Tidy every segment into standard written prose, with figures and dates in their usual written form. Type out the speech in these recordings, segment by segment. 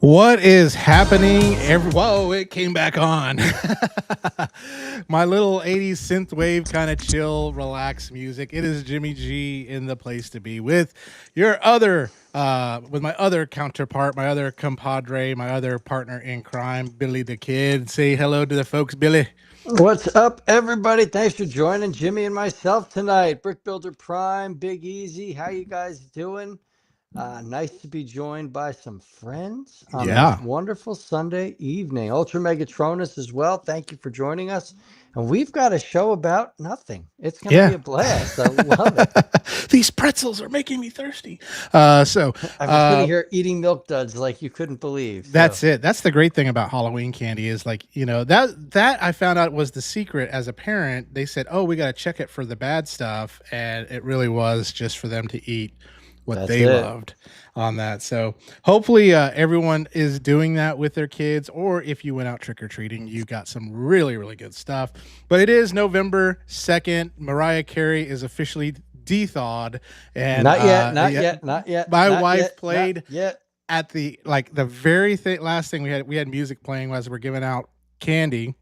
What is happening? Whoa, it came back on. My little 80s synthwave kind of chill, relaxed music. It is Jimmy G in the place to be with with my other counterpart, my other compadre, my other partner in crime, Billy the Kid. Say hello to the folks, Billy. What's up, everybody? Thanks for joining Jimmy and myself tonight. Brick Builder Prime, Big Easy. How you guys doing? Nice to be joined by some friends on this Yeah. wonderful Sunday evening. Ultra Megatronus as well. Thank you for joining us. And we've got a show about nothing. It's going to be Yeah. a blast. I love it. These pretzels are making me thirsty. Uh, so, I've been sitting uh, here eating milk duds like you couldn't believe. So That's it. That's the great thing about Halloween candy is like, that I found out was the secret as a parent. They said, "Oh, we got to check it for the bad stuff." And it really was just for them to eat what that's they it. loved on that. So, hopefully everyone is doing that with their kids, or if you went out trick or treating, you got some really really good stuff. But it is November 2nd. Mariah Carey is officially de-thawed and Not yet, not yeah, yet, not yet, my not wife yet, not played yet. at the very last thing we had music playing as we're giving out candy,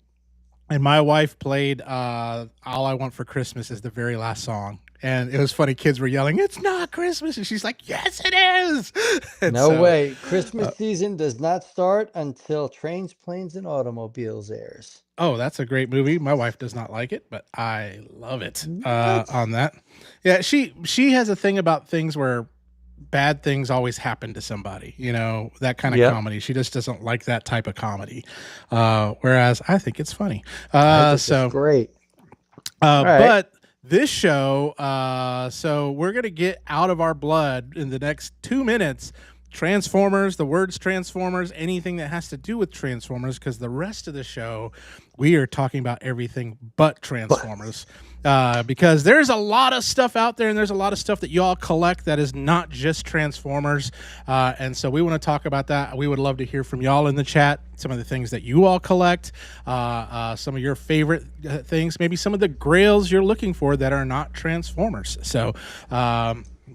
and my wife played "All I Want for Christmas" is the very last song, and it was funny. Kids were yelling, "It's not Christmas," and she's like, "Yes, it is." And No so, way. uh, Christmas season does not start until Trains, Planes, and Automobiles airs. oh, that's a great movie. My wife does not like it, but I love it. What? On that, yeah, she has a thing about things where bad things always happen to somebody, that kind of Yep. comedy. She just doesn't like that type of comedy. Whereas I think it's funny. I Uh, think it's so, great. All right. but this show, so we're going to get out of our blood in the next 2 minutes. Transformers, the words Transformers, anything that has to do with Transformers, because the rest of the show, we are talking about everything but But Transformers. Because there's a lot of stuff out there, and there's a lot of stuff that y'all collect that is not just Transformers. And so we want to talk about that. We would love to hear from y'all in the chat, some of the things that you all collect, some of your favorite things, maybe some of the grails you're looking for that are not Transformers. So,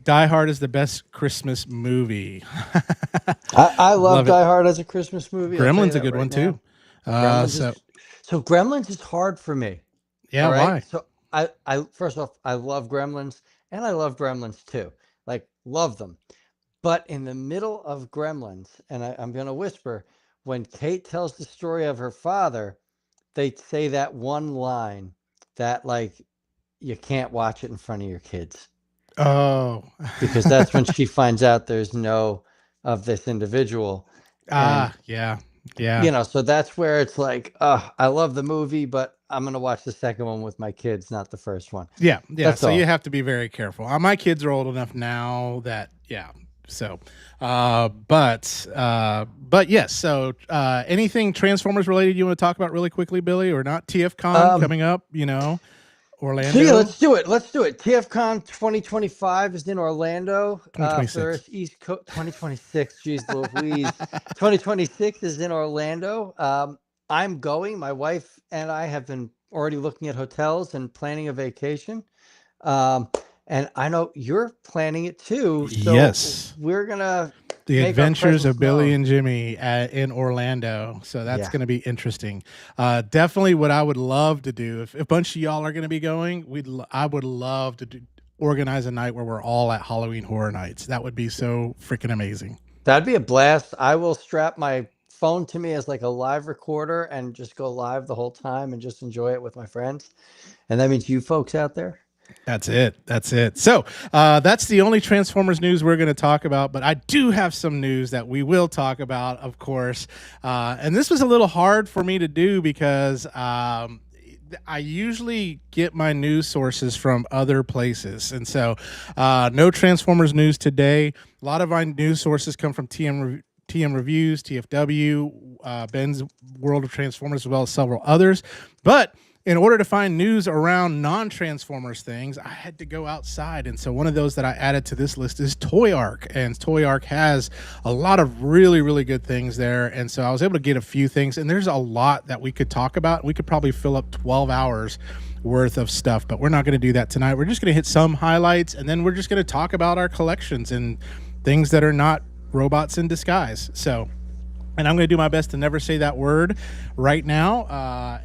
Die Hard is the best Christmas movie. I love Love it. Die Hard as a Christmas movie. I'll tell you Gremlin's a that good one right too. now. Gremlins So is so Gremlins is hard for me. yeah, All right. why? So I first off, I love Gremlins and I love Gremlins too. Like love them. But in the middle of Gremlins, and I'm gonna whisper, when Kate tells the story of her father, they say that one line that like you can't watch it in front of your kids Oh, because that's when she finds out there's no of this individual. And yeah, yeah, so that's where it's like, I love the movie, but I'm gonna watch the second one with my kids, not the first one. yeah. That's So you all. have to be very careful. My kids are old enough now that yeah. So, but yes. So, anything Transformers related you want to talk about really quickly, Billy, or not? TFCon Um, coming up, so yeah, Orlando, let's do it. Let's do it. TFCon 2025 is in Orlando. For 2026. us East Coast 2026. Geez, Louise. 2026 is in Orlando. I'm going. My wife and I have been already looking at hotels and planning a vacation. Um, and I know you're planning it too. So Yes. we're gonna The make our Adventures presence of Billy known. and Jimmy in Orlando. So that's Yeah. going to be interesting. Definitely what I would love to do if a bunch of y'all are going to be going, I would love to organize a night where we're all at Halloween Horror Nights. That would be so freaking amazing. That'd be a blast. I will strap my phone to me as like a live recorder and just go live the whole time and just enjoy it with my friends. And that means you folks out there. That's it. That's it. So that's the only Transformers news we're going to talk about. But I do have some news that we will talk about, of course. And this was a little hard for me to do because I usually get my news sources from other places. And so no Transformers news today. A lot of my news sources come from TM Reviews, TFW, Ben's World of Transformers, as well as several others. But in order to find news around non-Transformers things, I had to go outside. And so one of those that I added to this list is Toy Arc. And Toy Arc has a lot of really, really good things there. And so I was able to get a few things. And there's a lot that we could talk about. We could probably fill up 12 hours worth of stuff, but we're not going to do that tonight. We're just going to hit some highlights, and then we're just going to talk about our collections and things that are not robots in disguise. So And I'm going to do my best to never say that word right now.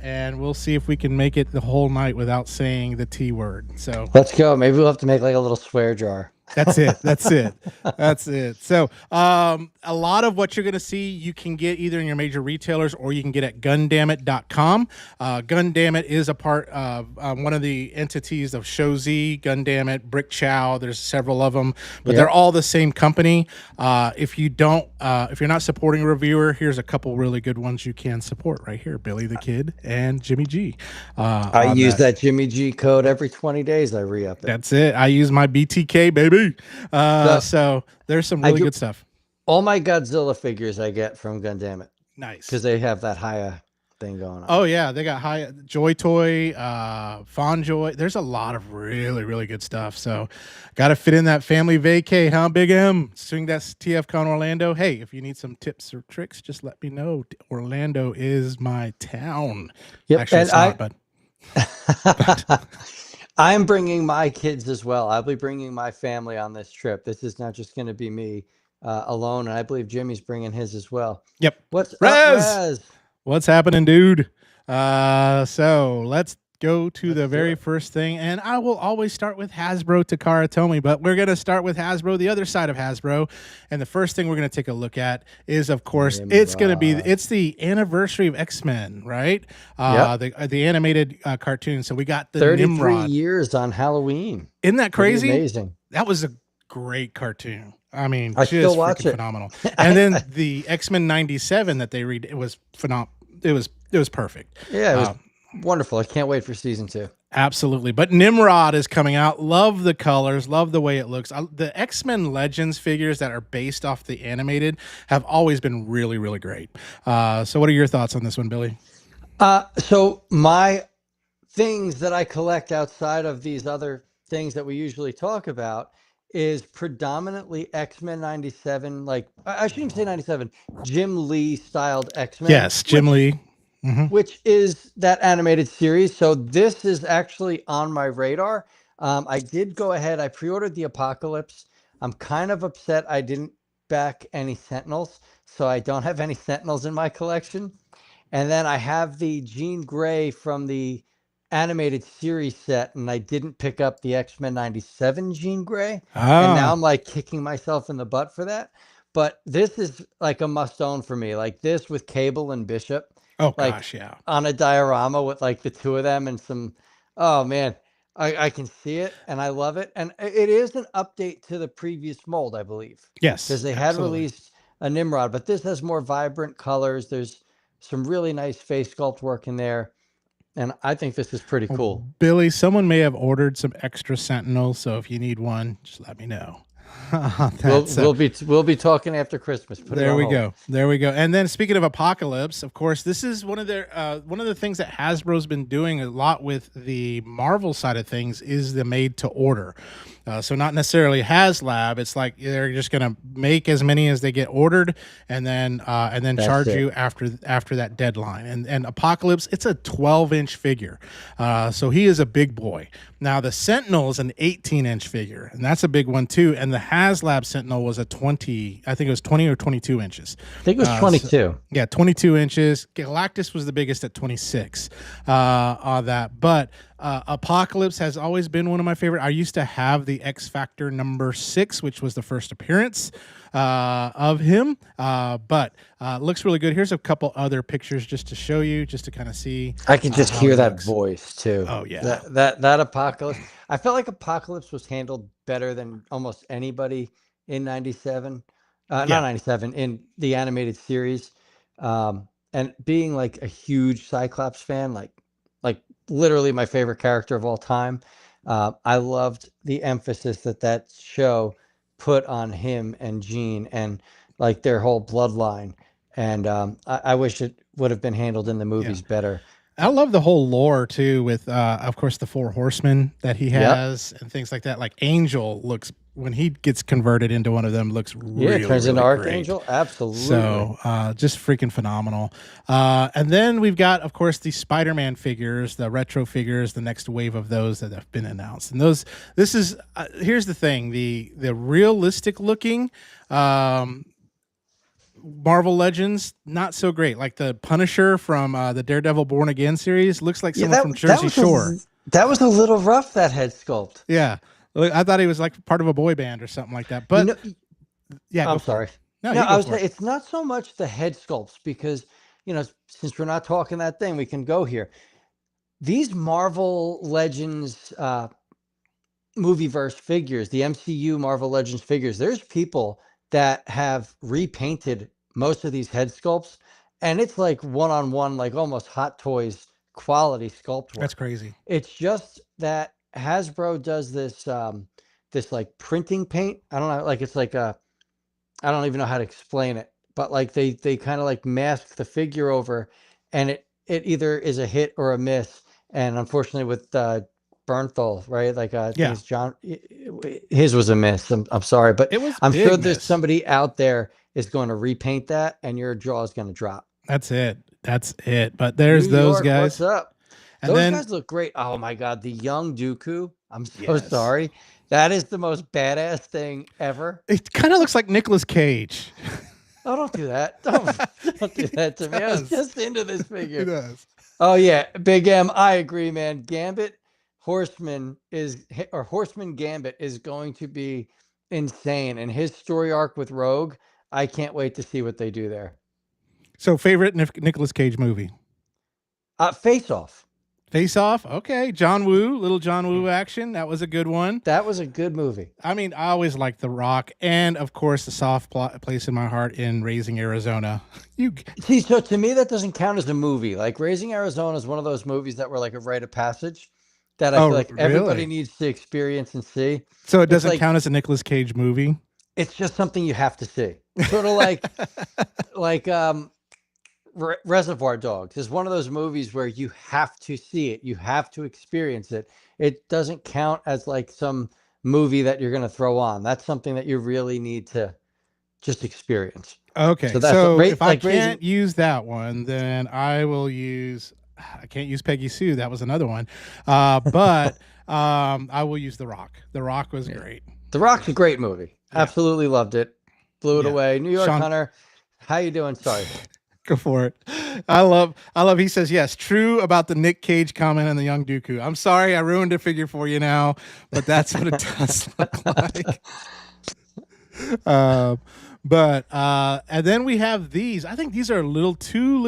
And we'll see if we can make it the whole night without saying the T word. So Let's go. Maybe we'll have to make like a little swear jar. that's it. That's it. That's it. So, a lot of what you're going to see, you can get either in your major retailers or you can get at Gundamit.com. Gundamit is a part of one of the entities of Shozi, Gundamit, Brick Chow. There's several of them, but Yep. they're all the same company. If you're not supporting a reviewer, here's a couple really good ones you can support right here: Billy the Kid and Jimmy G. I use that Jimmy G code every 20 days. I re-up it. That's it. I use my BTK, baby. So there's some really good stuff. All my Godzilla figures I get from Gundamit Nice. because they have that higher thing going on. Oh yeah, they got high Joy Toy, Fawn Joy. There's a lot of really, really good stuff. So got to fit in that family vacay, huh? Big M. Swing that TFCon Orlando. Hey, if you need some tips or tricks, just let me know. Orlando is my town. Yep. Actually, it's not, but I'm bringing my kids as well. I'll be bringing my family on this trip. This is not just going to be me alone. And I believe Jimmy's bringing his as well. Yep. What's Rez? up, Rez? What's happening, dude? So let's go to the Let's do very it. first thing, and I will always start with Hasbro Takara Tomy, but we're going to start with Hasbro, the other side of Hasbro, and the first thing we're going to take a look at is, of course, it's the anniversary of X-Men, right? The animated cartoon. So we got the 33 Nimrod. years on Halloween. Isn't that Pretty crazy? amazing. That was a great cartoon. I mean, I just still watch freaking it. phenomenal. And then the X-Men 97 that they read, it was phenomenal. It was perfect. Yeah, it was wonderful. I can't wait for season 2. Absolutely. But Nimrod is coming out. Love the colors. Love the way it looks. The X-Men Legends figures that are based off the animated have always been really, really great. So what are your thoughts on this one, Billy? So my things that I collect outside of these other things that we usually talk about is predominantly X-Men 97, like I shouldn't say 97, Jim Lee styled X-Men. Yes, Jim Lee. Which is that animated series. So this is actually on my radar. I did go ahead. I pre-ordered the Apocalypse. I'm kind of upset I didn't back any Sentinels, so I don't have any Sentinels in my collection. And then I have the Jean Grey from the animated series set, and I didn't pick up the X-Men 97 Jean Grey. And now I'm like kicking myself in the butt for that. But this is like a must-own for me. Like this with Cable and Bishop. Oh Like, gosh, yeah. on a diorama with like the two of them and some, oh man, I can see it and I love it. And it is an update to the previous mold, I believe. Yes. Because they had released a Nimrod, but this has more vibrant colors. There's some really nice face sculpt work in there. And I think this is pretty cool. Billy, someone may have ordered some extra Sentinels, so if you need one, just let me know. We'll be talking after Christmas. There we go. And then speaking of Apocalypse, of course, this is one of the things that Hasbro's been doing a lot with the Marvel side of things is the made to order. So not necessarily HasLab. It's like they're just going to make as many as they get ordered, and then charge you after that deadline. And Apocalypse, it's a 12-inch figure, so he is a big boy. Now the Sentinel is an 18-inch figure, and that's a big one too. And the HasLab Sentinel was a 20, I think it was 20 or 22 inches. I think it was 22. Yeah, 22 inches. Galactus was the biggest at 26 on that. But Apocalypse has always been one of my favorite. I used to have the X Factor number 6, which was the first appearance of him. But looks really good. Here's a couple other pictures just to show you, just to kind of see. I can just hear that voice too. Oh yeah, that Apocalypse. I felt like Apocalypse was handled better than almost anybody in 97. Not 97, in the animated series. And being like a huge Cyclops fan, like literally my favorite character of all time. I loved the emphasis that show put on him and Jean and like their whole bloodline. And I wish it would have been handled in the movies better. I love the whole lore too, with of course the 4 horsemen that he has and things like that. Like Angel looks, when he gets converted into one of them, looks really, turns into really Archangel. great. Absolutely. So just freaking phenomenal. And then we've got, of course, the Spider-Man figures, the retro figures, the next wave of those that have been announced. And this is here's the thing, the realistic looking Marvel Legends, not so great. Like the Punisher from the Daredevil Born Again series looks like Yeah, someone from Jersey Shore. That was a little rough, that head sculpt. Yeah. I thought he was like part of a boy band or something like that. You But know, yeah, go I'm for it. sorry. No, No, you I go was for saying it. it's not so much the head sculpts because, since we're not talking that thing, we can go here. These Marvel Legends movieverse figures, the MCU Marvel Legends figures, there's people that have repainted most of these head sculpts, and it's like one-on-one, like almost Hot Toys quality sculpt That's work. crazy. It's just that Hasbro does this like printing paint. I don't know, like it's like a I don't even know how to explain it, but like they kind of like mask the figure over, and it either is a hit or a miss. And unfortunately, with Bernthal, right? Like I think Yeah. it's John. His was a miss. I'm sorry, but It was I'm sure big there's miss. somebody out there is going to repaint that, and your jaw is going to drop. That's it. That's it. But New there's those York, what's guys. up? And Those then guys look great. Oh my God, the young Dooku. I'm so yes. sorry. That is the most badass thing ever. It kind of looks like Nicolas Cage. Oh, don't do that. Don't do that to me. I was does. just into this It figure. does. Oh yeah, Big M. I agree, man. Gambit Horseman or Horseman Gambit is going to be insane, and his story arc with Rogue. I can't wait to see what they do there. So favorite Nicolas Cage movie? Face Off. Face Off. Okay. John Woo, little John Woo action. That was a good one. That was a good movie. I mean, I always liked The Rock, and of course, the soft place in my heart in Raising Arizona. You See, so to me, that doesn't count as a movie. Like Raising Arizona is one of those movies that were like a rite of passage that I feel like everybody really? needs to experience and see. So it It's doesn't like count as a Nicolas Cage movie. it's just something you have to see. Sort of like Reservoir Dogs is one of those movies where you have to see it, you have to experience it. It doesn't count as like some movie that you're going to throw on. That's something that you really need to just experience. Okay, So that's so if I like can't use that one, then I will use. I can't use Peggy Sue. That was another one, but I will use The Rock. The Rock was great. The Rock's a great movie. Yeah. Absolutely loved it. Blew it Yeah. away. New York Sean- Hunter, how you doing? Sorry. Go for it. I love. He says yes, true about the Nick Cage comment on the young Dooku. I'm sorry, I ruined a figure for you now, but that's what it does look like. And then we have these. I think these are a little too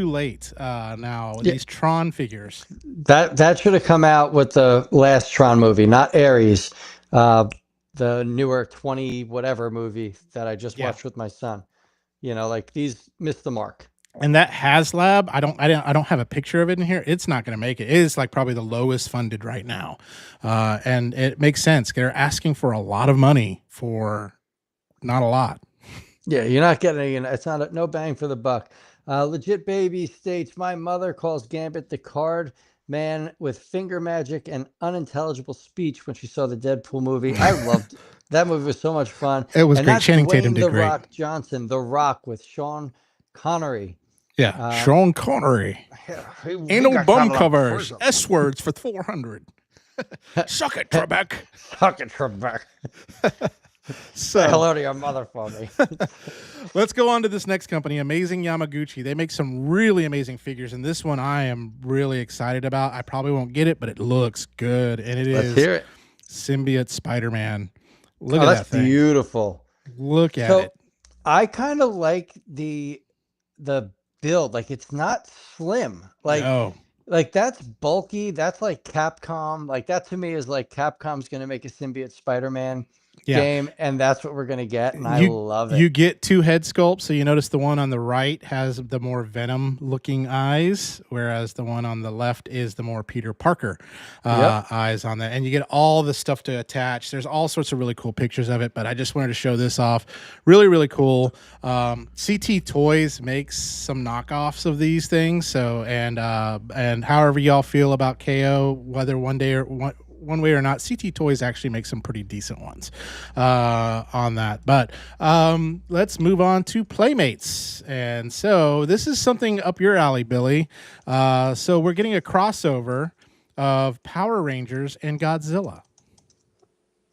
late now. Yeah. These Tron figures. That should have come out with the last Tron movie, not Ares. The newer 20 whatever movie that I just watched with my son. Like these missed the mark. And that HasLab, I don't have a picture of it in here. It's not going to make it. It is like probably the lowest funded right now, and it makes sense. They're asking for a lot of money for not a lot. Yeah, you're not getting it's not no bang for the buck. Legit Baby states, my mother calls Gambit the card man with finger magic and unintelligible speech when she saw the Deadpool movie. I loved that movie. Was so much fun. It was And great. that's Channing Tatum Dwayne did The great. Rock Johnson, The Rock with Sean Connery. Yeah, Sean Connery. Ain't no bum covers. S words for 400. Suck it, Trebek. Suck it, Trebek. So Hello to your mother for me. let's go on to this next company, Amazing Yamaguchi. They make some really amazing figures, and this one I am really excited about. I probably won't get it, but it looks good, and Let's hear it. Symbiote Spider-Man. Look Oh, at that's that thing. beautiful. Look at So it. I kind of like the build. Like it's not slim. No. Like that's bulky. That's like Capcom. Like that to me is like Capcom's gonna make a Symbiote Spider-Man game, and that's what we're gonna get. And I love it. You get two head sculpts, so you notice the one on the right has the more Venom looking eyes, whereas the one on the left is the more Peter Parker eyes on that. And you get all the stuff to attach. There's all sorts of really cool pictures of it, but I just wanted to show this off. Really, really cool. CT Toys makes some knockoffs of these things. So and however y'all feel about KO, whether one way or not, CT Toys actually make some pretty decent ones on that. But let's move on to Playmates. And so this is something up your alley, Billy. So we're getting a crossover of Power Rangers and Godzilla.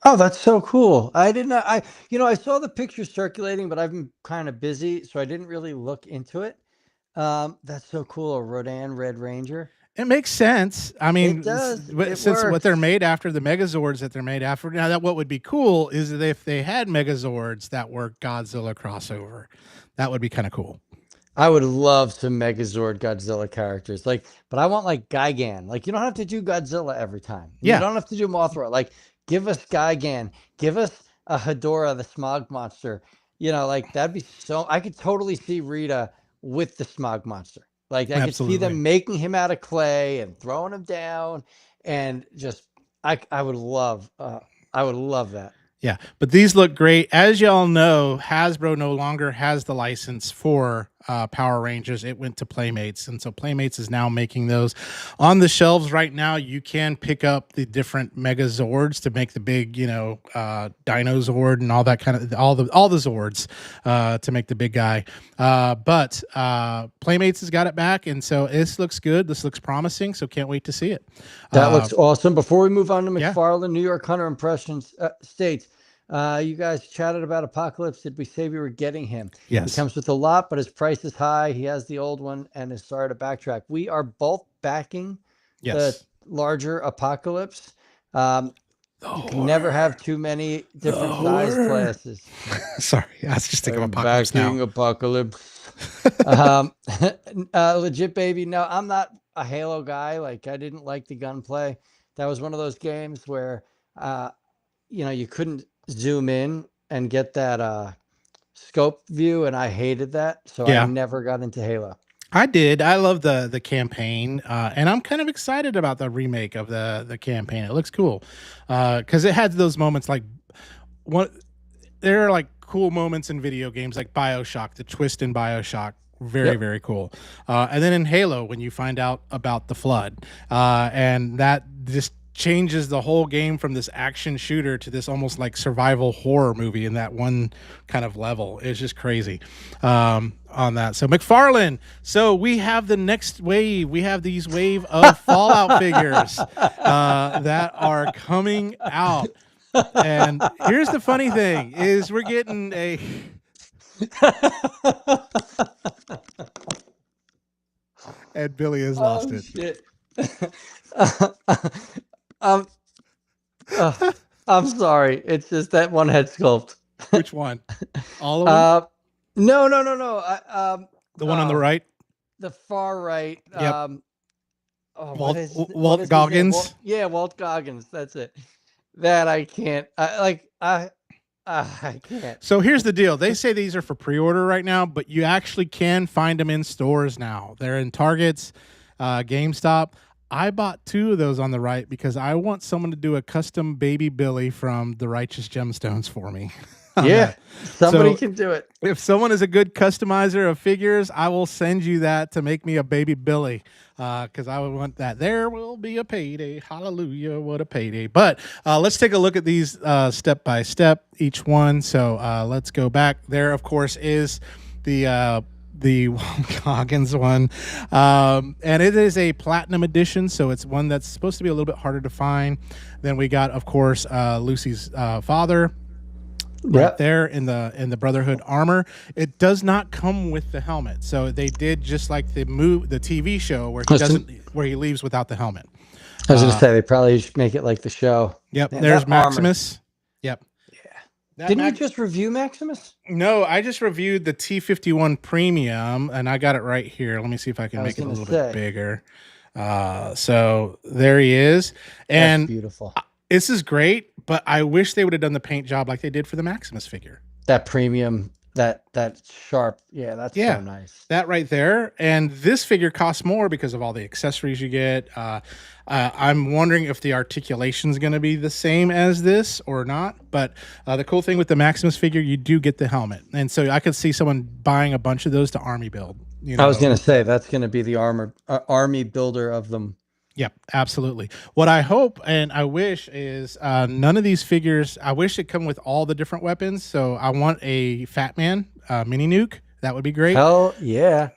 Oh, that's so cool. I did not. I saw the pictures circulating, but I've been kind of busy, so I didn't really look into it. That's so cool. A Rodan Red Ranger. It makes sense. I It mean, does. It since what they're works. made after, the Megazords that they're made after. Now, that what would be cool is that if they had Megazords that were Godzilla crossover, that would be kind of cool. I would love some Megazord Godzilla characters. But I want like Gigan. Like you don't have to do Godzilla every time. You Yeah, don't have to do Mothra. Like give us Gigan. Give us a Hedorah, the Smog Monster. Like that'd be so. I could totally see Rita with the Smog Monster. Like I could see absolutely. them making him out of clay and throwing him down, and just I would love. I would love that. Yeah, but these look great. As y'all know, Hasbro no longer has the license for Power Rangers. It went to Playmates, and so Playmates is now making those on the shelves right now. You can pick up the different Megazords to make the big, Dino Zord and all that kind of all the Zords to make the big guy. But Playmates has got it back, and so this looks good. This looks promising. So can't wait to see it. That looks awesome. Before we move on to Yeah. McFarlane, New York Hunter Impressions states, you guys chatted about Apocalypse. Did we say we were getting him? He Yes. comes with a lot, but his price is high. He has the old one and is sorry to backtrack. We are both backing the Yes. larger Apocalypse. You can never have too many different size classes. Sorry, I was just thinking of I'm Apocalypse backing now. Apocalypse. Legit baby. No, I'm not a Halo guy. Like I didn't like the gunplay. That was one of those games where, you couldn't zoom in and get that scope view, and I hated that. So I Yeah. never got into Halo. I did. I love the campaign, and I'm kind of excited about the remake of the campaign. It looks cool because it had those moments like what there are like cool moments in video games like BioShock, the twist in BioShock. Very, Yep. very cool. And then in Halo, when you find out about the flood, and that just changes the whole game from this action shooter to this almost like survival horror movie in that one kind of level. It's just crazy on that. So McFarlane, so we have the next wave. We have these wave of Fallout figures that are coming out. And here's the funny thing is we're getting a and Billy has lost it. Shit. um, I'm sorry. It's just that one head sculpt. Which one? All of them? No. The one on the right? The far right. Yep. What is Walt his name? Goggins. Walt Goggins. That's it. That I can't. I can't. So here's the deal. They say these are for pre-order right now, but you actually can find them in stores now. They're in Targets, GameStop. I bought 2 of those on the right because I want someone to do a custom baby Billy from the Righteous Gemstones for me. Yeah, somebody So- can do it. If someone is a good customizer of figures, I will send you that to make me a baby Billy because I would want that. There will be a payday. Hallelujah, what a payday. But let's take a look at these step by step, each one. So let's go back. There, of course, is the Goggins one. And it is a platinum edition, so it's one that's supposed to be a little bit harder to find. Then we got, of course, Lucy's father. Right Yep. there in the Brotherhood armor. It does not come with the helmet, so they did just like the TV show where he leaves without the helmet. I was gonna say they probably should make it like the show. Yep, Man, there's that armor. Maximus. Yep. Yeah. Didn't you just review Maximus? No, I just reviewed the T51 Premium, and I got it right here. Let me see if I can make it a little bit bigger. So there he is, and that's beautiful. This is great, but I wish they would have done the paint job like they did for the Maximus figure. That premium, that sharp, that's so nice. That right there. And this figure costs more because of all the accessories you get. I'm wondering if the articulation is going to be the same as this or not. But the cool thing with the Maximus figure, you do get the helmet. And so I could see someone buying a bunch of those to army build. I was going to say that's going to be the army builder of them. Yep, absolutely. What I hope and I wish is none of these figures, I wish it come with all the different weapons. So I want a Fat Man mini nuke That would be great Hell yeah.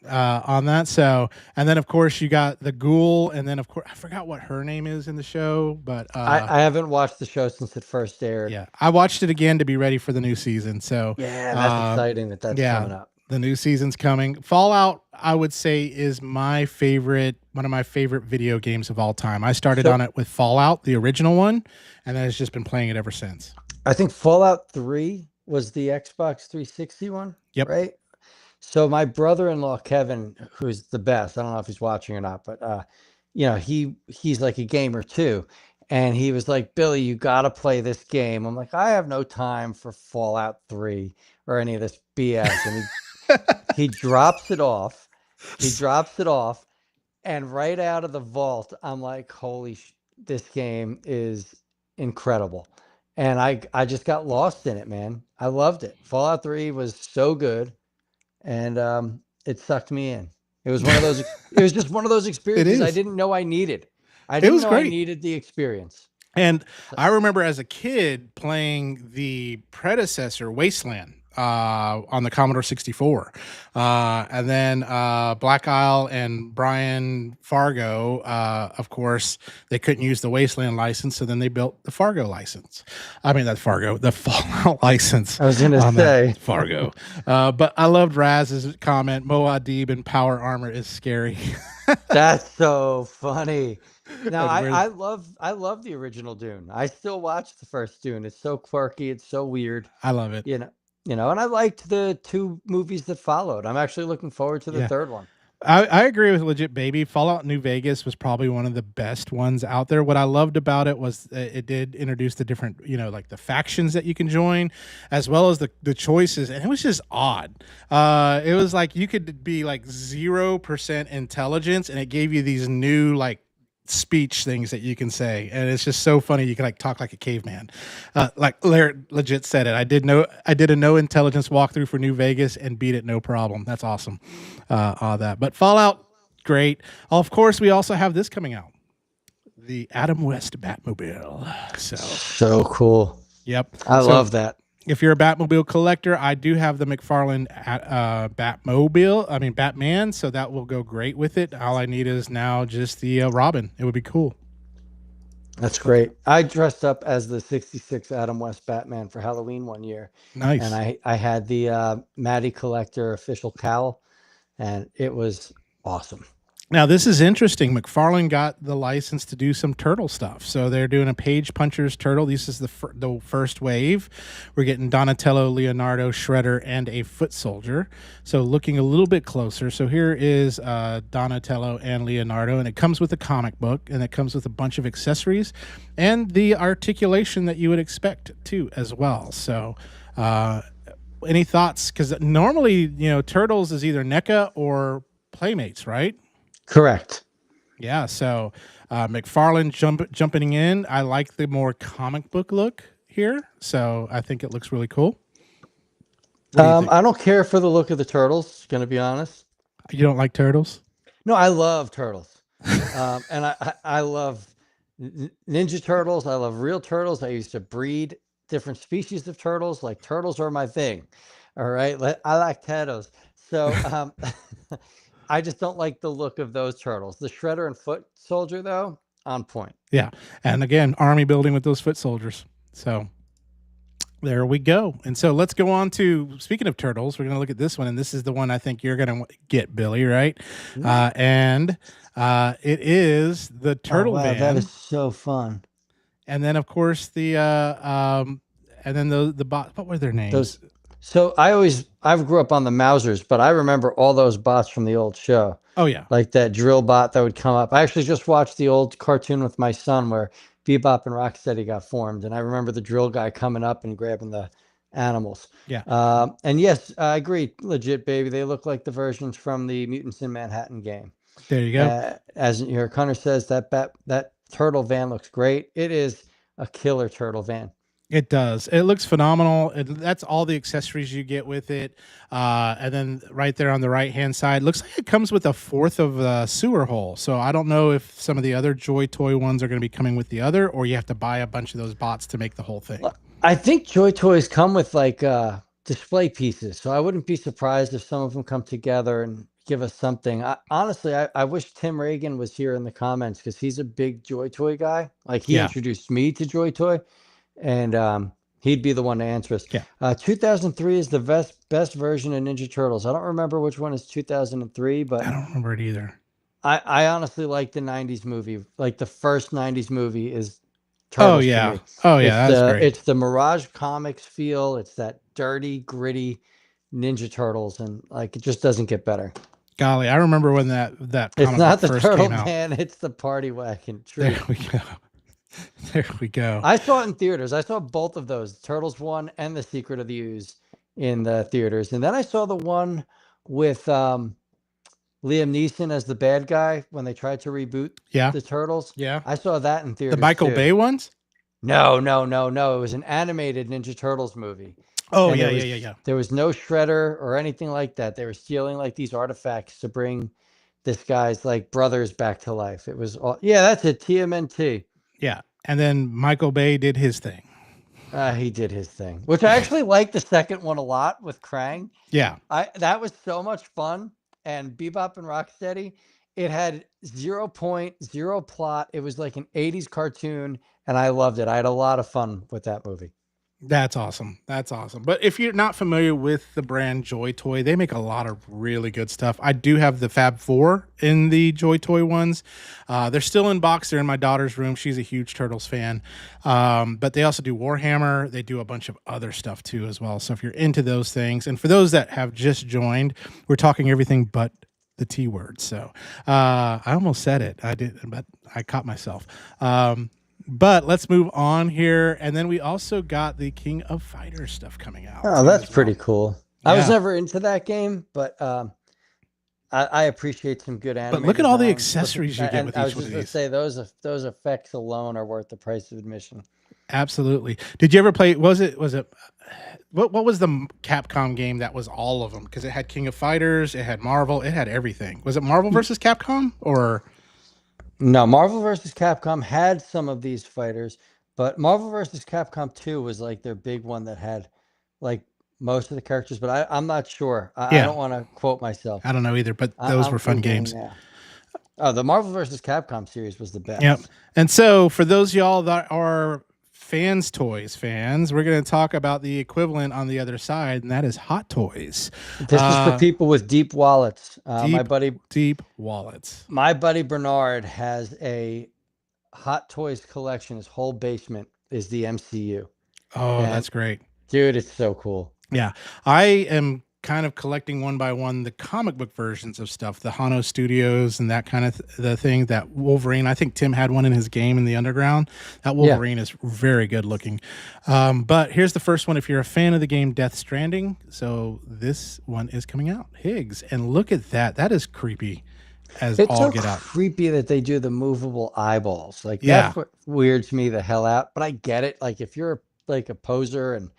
on that. So, and then of course you got the Ghoul, and then of course I forgot what her name is in the show, but I haven't watched the show since it first aired. yeah, I watched it again to be ready for the new season. So, Yeah, that's exciting that's yeah, coming up. the new season's coming. Fallout, I would say, is my favorite, one of my favorite video games of all time. I started on it with Fallout, the original one, and then it's just been playing it ever since. I think Fallout 3 was the Xbox 360 one. Yep. Right. So my brother-in-law Kevin, who's the best, I don't know if he's watching or not, but he's like a gamer too. And he was like, Billy, you got to play this game. I'm like, I have no time for Fallout 3 or any of this BS. And he drops it off. He drops it off. And right out of the vault, I'm like, this game is incredible. And I just got lost in it, man. I loved it. Fallout 3 was so good. And it sucked me in. It was one of those. It was just one of those experiences I didn't know I needed. I didn't know I needed the experience. And I remember as a kid playing the predecessor, Wasteland, on the Commodore 64. And then Black Isle and Brian Fargo, of course, they couldn't use the Wasteland license, so then they built the Fargo license. I mean, the Fallout license. I was going to say Fargo. But I loved Raz's comment, Muad'Dib in power armor is scary. That's so funny. Now I love the original Dune. I still watch the first Dune. It's so quirky. It's so weird. I love it. And I liked the 2 movies that followed. I'm actually looking forward to the third one. I agree with Legit Baby. Fallout New Vegas was probably one of the best ones out there. What I loved about it was it did introduce the different, like the factions that you can join, as well as the choices. And it was just odd. It was like you could be like 0% intelligence, and it gave you these new like speech things that you can say, and it's just so funny. You can like talk like a caveman, like Laird legit said it. I did a no intelligence walkthrough for New Vegas and beat it no problem. That's awesome. All that, but Fallout, great. Of course, we also have this coming out, the Adam West Batmobile. So cool. Yep, I love that. If you're a Batmobile collector, I do have the McFarlane Batman, so that will go great with it. All I need is now just the Robin. It would be cool. That's great. I dressed up as the 66 Adam West Batman for Halloween one year. Nice. And I had the Matty Collector official cowl, and it was awesome. Now, this is interesting. McFarlane got the license to do some turtle stuff. So they're doing a Page Punchers turtle. This is the first wave. We're getting Donatello, Leonardo, Shredder, and a foot soldier. So looking a little bit closer. So here is Donatello and Leonardo, and it comes with a comic book, and it comes with a bunch of accessories and the articulation that you would expect, too, as well. So any thoughts? Because normally, Turtles is either NECA or Playmates, right? Correct. Yeah, so McFarlane jumping in. I like the more comic book look here, so I think it looks really cool. I don't care for the look of the turtles, gonna be honest. You don't like turtles? No, I love turtles. And I love Ninja Turtles. I love real turtles. I used to breed different species of turtles. Like, turtles are my thing. All right, I like turtles. So I just don't like the look of those turtles. The Shredder and Foot Soldier, though, on point. Yeah. And again, army building with those foot soldiers. So there we go. And so let's go on to, speaking of turtles, we're going to look at this one. And this is the one I think you're going to get, Billy, right? And it is the Turtle Van. That is so fun. And then, of course, the bot, what were their names? So I grew up on the Mousers, but I remember all those bots from the old show. Oh, yeah. Like that drill bot that would come up. I actually just watched the old cartoon with my son where Bebop and Rocksteady got formed. And I remember the drill guy coming up and grabbing the animals. Yeah. And yes, I agree. Legit, baby. They look like the versions from the Mutants in Manhattan game. There you go. As your Connor says, that turtle van looks great. It is a killer turtle van. It does. It looks phenomenal. That's all the accessories you get with it. And then right there on the right-hand side, looks like it comes with a fourth of a sewer hole. So I don't know if some of the other Joy Toy ones are going to be coming with the other, or you have to buy a bunch of those bots to make the whole thing. I think Joy Toys come with like display pieces. So I wouldn't be surprised if some of them come together and give us something. Honestly, I wish Tim Reagan was here in the comments because he's a big Joy Toy guy. Like he Yeah. introduced me to Joy Toy, and he'd be the one to answer us. Yeah. 2003 is the best version of Ninja Turtles. I don't remember which one is 2003, but I don't remember it either. I honestly like the 90s movie. Like the first 90s movie is Oh Turtles yeah. for me. Oh yeah, It's that's great. it's the Mirage Comics feel. It's that dirty, gritty Ninja Turtles, and like it just doesn't get better. Golly, I remember when that It's comic not book the first Turtle came out. Man, it's the Party Wagon. True. There we go. There we go. I saw it in theaters. I saw both of those, Turtles 1 and The Secret of the Ooze, in the theaters. And then I saw the one with Liam Neeson as the bad guy when they tried to reboot Yeah. the Turtles. Yeah. I saw that in theaters. The Michael too. Bay ones? No. It was an animated Ninja Turtles movie. Oh And yeah, there was, yeah. There was no shredder or anything like that. They were stealing like these artifacts to bring this guy's like brothers back to life. It was all, yeah, that's it. TMNT. Yeah. And then Michael Bay did his thing. He did his thing, which I actually liked the second one a lot with Krang. Yeah. That was so much fun. And Bebop and Rocksteady, it had 0.0 plot. It was like an 80s cartoon, and I loved it. I had a lot of fun with that movie. That's awesome. That's awesome. But if you're not familiar with the brand Joy Toy, they make a lot of really good stuff. I do have the Fab Four in the Joy Toy ones. They're still in box. They're in my daughter's room. She's a huge Turtles fan. But they also do Warhammer. They do a bunch of other stuff too as well. So if you're into those things, and for those that have just joined, we're talking everything but the T word. So I almost said it. I did, but I caught myself. But let's move on here. And then we also got the King of Fighters stuff coming out. Oh, that's pretty cool. Yeah. I was never into that game, but I appreciate some good anime. But look at all the design. accessories you get with I each was one just of going to these. say those effects alone are worth the price of admission. Absolutely. Did you ever play? Was it? What was the Capcom game that was all of them? Because it had King of Fighters, it had Marvel, it had everything. Was it Marvel versus Capcom or? No, Marvel vs. Capcom had some of these fighters, but Marvel vs. Capcom 2 was like their big one that had like most of the characters, but I'm not sure. I don't want to quote myself. I don't know either, but those were fun games. Yeah. Oh, the Marvel vs. Capcom series was the best. Yep. And so for those y'all that are Toys fans, we're going to talk about the equivalent on the other side, and that is Hot Toys. This is for people with deep wallets. Deep wallets. My buddy Bernard has a Hot Toys collection. His whole basement is the MCU. Oh, and that's great. Dude, it's so cool. Yeah. I am kind of collecting one by one the comic book versions of stuff, the Hano Studios and that kind of the thing. That Wolverine, I think Tim had one in his game in the Underground. That Wolverine is very good looking. But here's the first one if you're a fan of the game Death Stranding. So this one is coming out, Higgs, and look at that. That is creepy as it's all so get out. Creepy that they do the movable eyeballs. Like that's what weirds me the hell out. But I get it. Like if you're like a poser and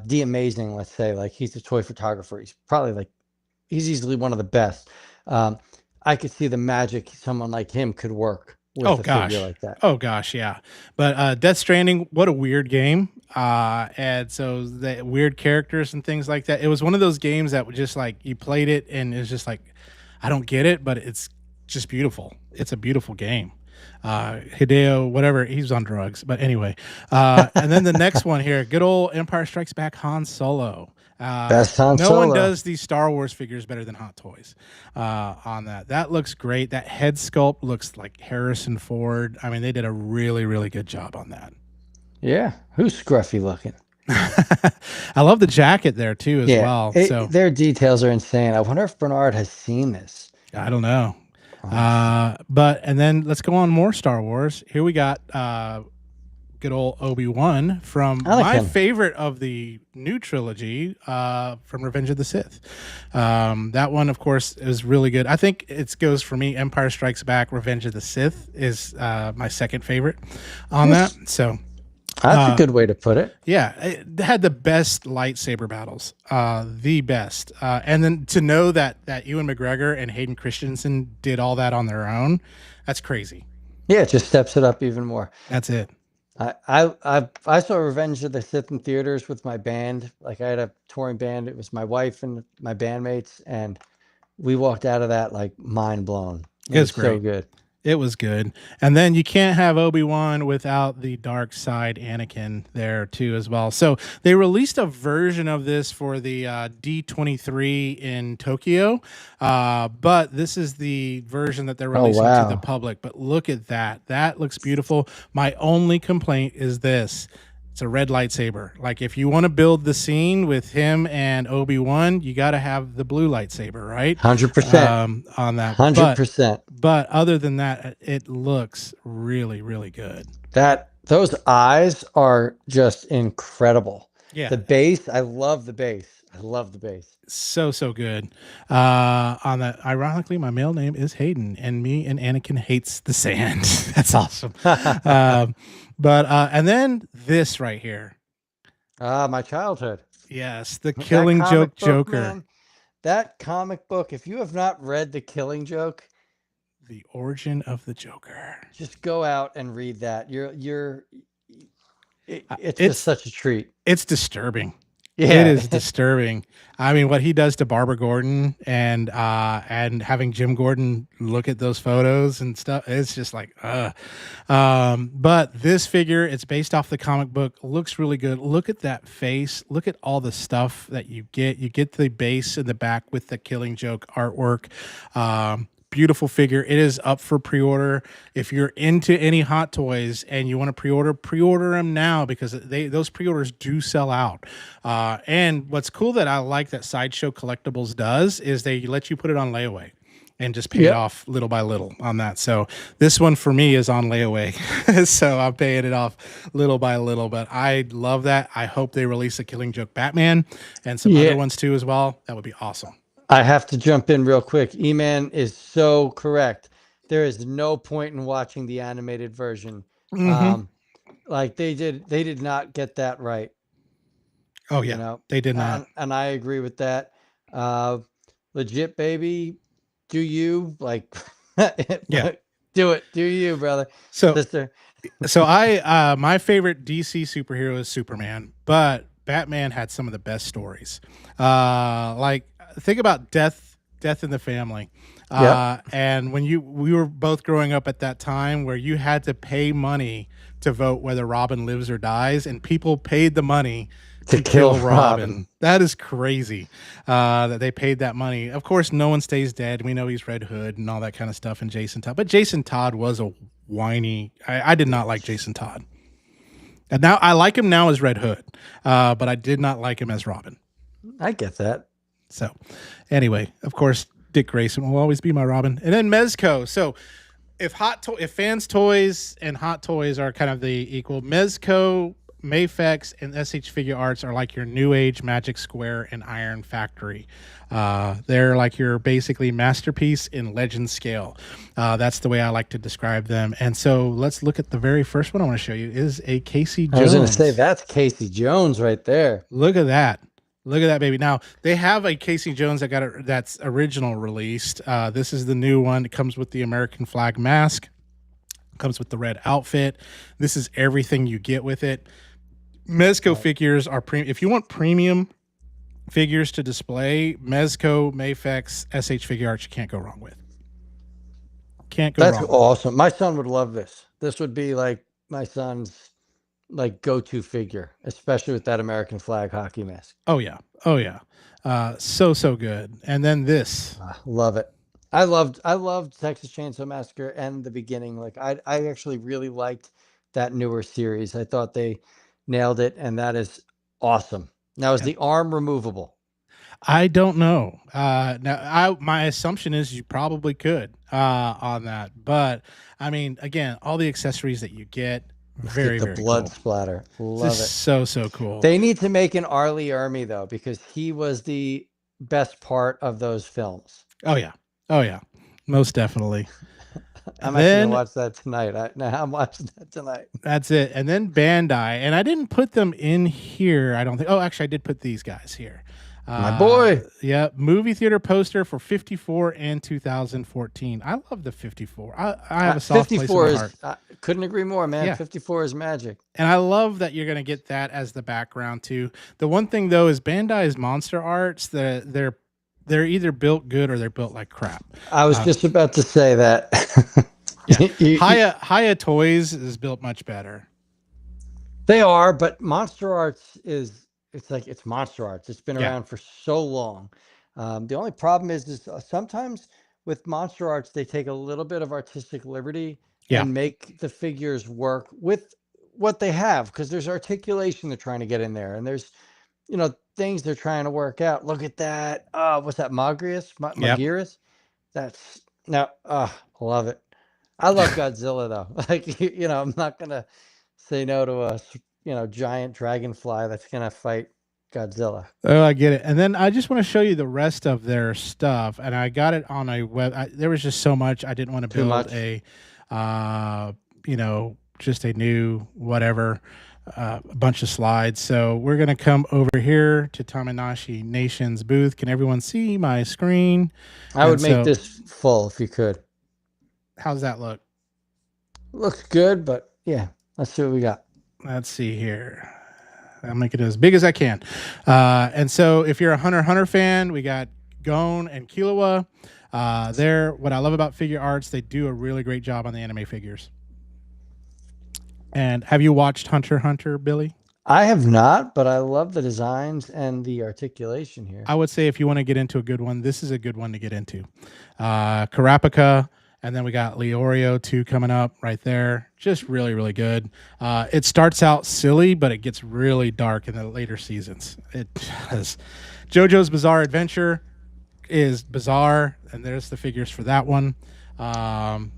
D Amazing, let's say, like he's a toy photographer. He's probably like, he's easily one of the best. I could see the magic someone like him could work with figure like that. Oh gosh, yeah. But Death Stranding, what a weird game. And so the weird characters and things like that. It was one of those games that was just like you played it and it's just like, I don't get it, but it's just beautiful. It's a beautiful game. Hideo, whatever, he's on drugs, but anyway. And then the next one here, good old Empire Strikes Back Han Solo. Best Han Solo. No one does these Star Wars figures better than Hot Toys on that. That looks great. That head sculpt looks like Harrison Ford. I mean, they did a really, really good job on that. Yeah. Who's scruffy looking? I love the jacket there too as well. So their details are insane. I wonder if Bernard has seen this. I don't know. But and then let's go on more Star Wars. Here we got good old Obi-Wan from my favorite of the new trilogy, from Revenge of the Sith. That one, of course, is really good. I think it goes for me. Empire Strikes Back, Revenge of the Sith is my second favorite on that. So that's a good way to put it. Yeah, it had the best lightsaber battles, the best. And then to know that Ewan McGregor and Hayden Christensen did all that on their own, that's crazy. Yeah, it just steps it up even more. That's it. I saw Revenge of the Sith in theaters with my band. Like I had a touring band. It was my wife and my bandmates, and we walked out of that like mind blown. It It was was so great. good. It was good. And then you can't have Obi-Wan without the dark side Anakin there too as well. So they released a version of this for the D23 in Tokyo. But this is the version that they're Oh releasing to the wow. public. But look at that. That looks beautiful. My only complaint is this. It's a red lightsaber. Like if you want to build the scene with him and Obi-Wan, you got to have the blue lightsaber, right? 100%. On that. Hundred But percent. other than that, it looks really, really good. That those eyes are just incredible. Yeah, The bass, I love the bass. I love the bass. so good. On that, ironically, my male name is Hayden, and me and Anakin hates the sand. That's awesome. Um, and then this right here, My childhood. yes, the That Killing comic Joke book, Joker, man. That comic book, if you have not read The Killing Joke, the origin of the Joker. just go out and read that. It's just It's such a treat. it's disturbing. It Yeah. is disturbing. I mean, what he does to Barbara Gordon and having Jim Gordon look at those photos and stuff, it's just like, but this figure, it's based off the comic book, looks really good. Look at that face. Look at all the stuff that you get. You get the base in the back with the Killing Joke artwork. Beautiful figure. It is up for pre-order. If you're into any Hot Toys and you want to pre-order them now, because those pre-orders do sell out. And what's cool that I like that Sideshow Collectibles does is they let you put it on layaway and just pay it Yep. off little by little on that. So this one for me is on layaway. So I'm paying it off little by little, but I love that. I hope they release a Killing Joke Batman and some Yeah. other ones too as well. That would be awesome. I have to jump in real quick. E-Man is so correct. There is no point in watching the animated version. Mhm. Like they did not get that right. Oh You yeah, know, they did not. and I agree with that. Uh, Legit baby, do you like? Yeah. Do it, do you, brother, So sister? I my favorite DC superhero is Superman, but Batman had some of the best stories. Like think about Death in the Family. Yep. And when we were both growing up at that time where you had to pay money to vote whether Robin lives or dies, and people paid the money To to kill kill Robin. Robin. That is crazy that they paid that money. Of course, no one stays dead. We know he's Red Hood and all that kind of stuff, and Jason Todd. But Jason Todd was a whiny. I did not like Jason Todd. And now I like him now as Red Hood, but I did not like him as Robin. I get that. So, anyway, of course, Dick Grayson will always be my Robin. And then Mezco. So, if Fans Toys and Hot Toys are kind of the equal, Mezco, Mayfex, and SH Figure Arts are like your New Age Magic Square and Iron Factory. They're like your basically masterpiece in legend scale. That's the way I like to describe them. And so let's look at the very first one I want to show you is a Casey Jones. I was going to say that's Casey Jones right there. Look at that. Look at that baby. Now they have a Casey Jones that's original released. This is the new one. It comes with the American flag mask, comes with the red outfit. This is everything you get with it. Mezco figures are if you want premium figures to display, Mezco, Mayfex, SH Figure Arts, you can't go wrong with. Can't go That's wrong. awesome. My son would love this. This would be like my son's like go-to figure, especially with that American flag hockey mask. Oh yeah. Oh yeah. So good. And then this. Love it. I loved Texas Chainsaw Massacre and the beginning. Like I actually really liked that newer series. I thought they nailed it, and that is awesome. Now, is the arm removable? I don't know. My assumption is you probably could on that, but I mean, again, all the accessories that you get, very Get the very blood cool. splatter. Love This it. is so cool. They need to make an Arlie Ermy though, because he was the best part of those films. Oh yeah, most definitely. I'm And actually then gonna watch that tonight. I'm watching that tonight. that's it. And then Bandai, and I didn't put them in here. I don't think. Oh, actually, I did put these guys here. My boy. Yeah, movie theater poster for 54 and 2014. I love the 54. I have a soft place in 54 my is, heart. couldn't agree more, man. Yeah. 54 is magic. And I love that you're going to get that as the background too. The one thing though is Bandai's monster arts. They're either built good or they're built like crap. I was just about to say that. Yeah. Haya Toys is built much better. They are, but Monster Arts it's Monster Arts. It's been around for so long. The only problem is sometimes with Monster Arts they take a little bit of artistic liberty and make the figures work with what they have, because there's articulation they're trying to get in there, and there's things they're trying to work out. Look at that. What's that? Magirus? That's now. Love it. I love Godzilla though. Like I'm not gonna say no to a giant dragonfly that's gonna fight Godzilla. Oh, I get it. And then I just want to show you the rest of their stuff, and I got it on a web. There was just so much I didn't want to build a, just a new whatever. A bunch of slides. So we're going to come over here to Tamanashi Nation's booth. Can everyone see my screen? I would make this full if you could. How's that look? Looks good, but yeah, let's see what we got. Let's see here. I'll make it as big as I can. And so if you're a Hunter x Hunter fan, we got Gon and Killua. What I love about Figure Arts, they do a really great job on the anime figures. And have you watched Hunter x Hunter, Billy? I have not, but I love the designs and the articulation here. I would say if you want to get into a good one, this is a good one to get into. Karapika, and then we got Leorio 2 coming up right there. Just really, really good. It starts out silly, but it gets really dark in the later seasons. It does. JoJo's Bizarre Adventure is bizarre, and there's the figures for that one. I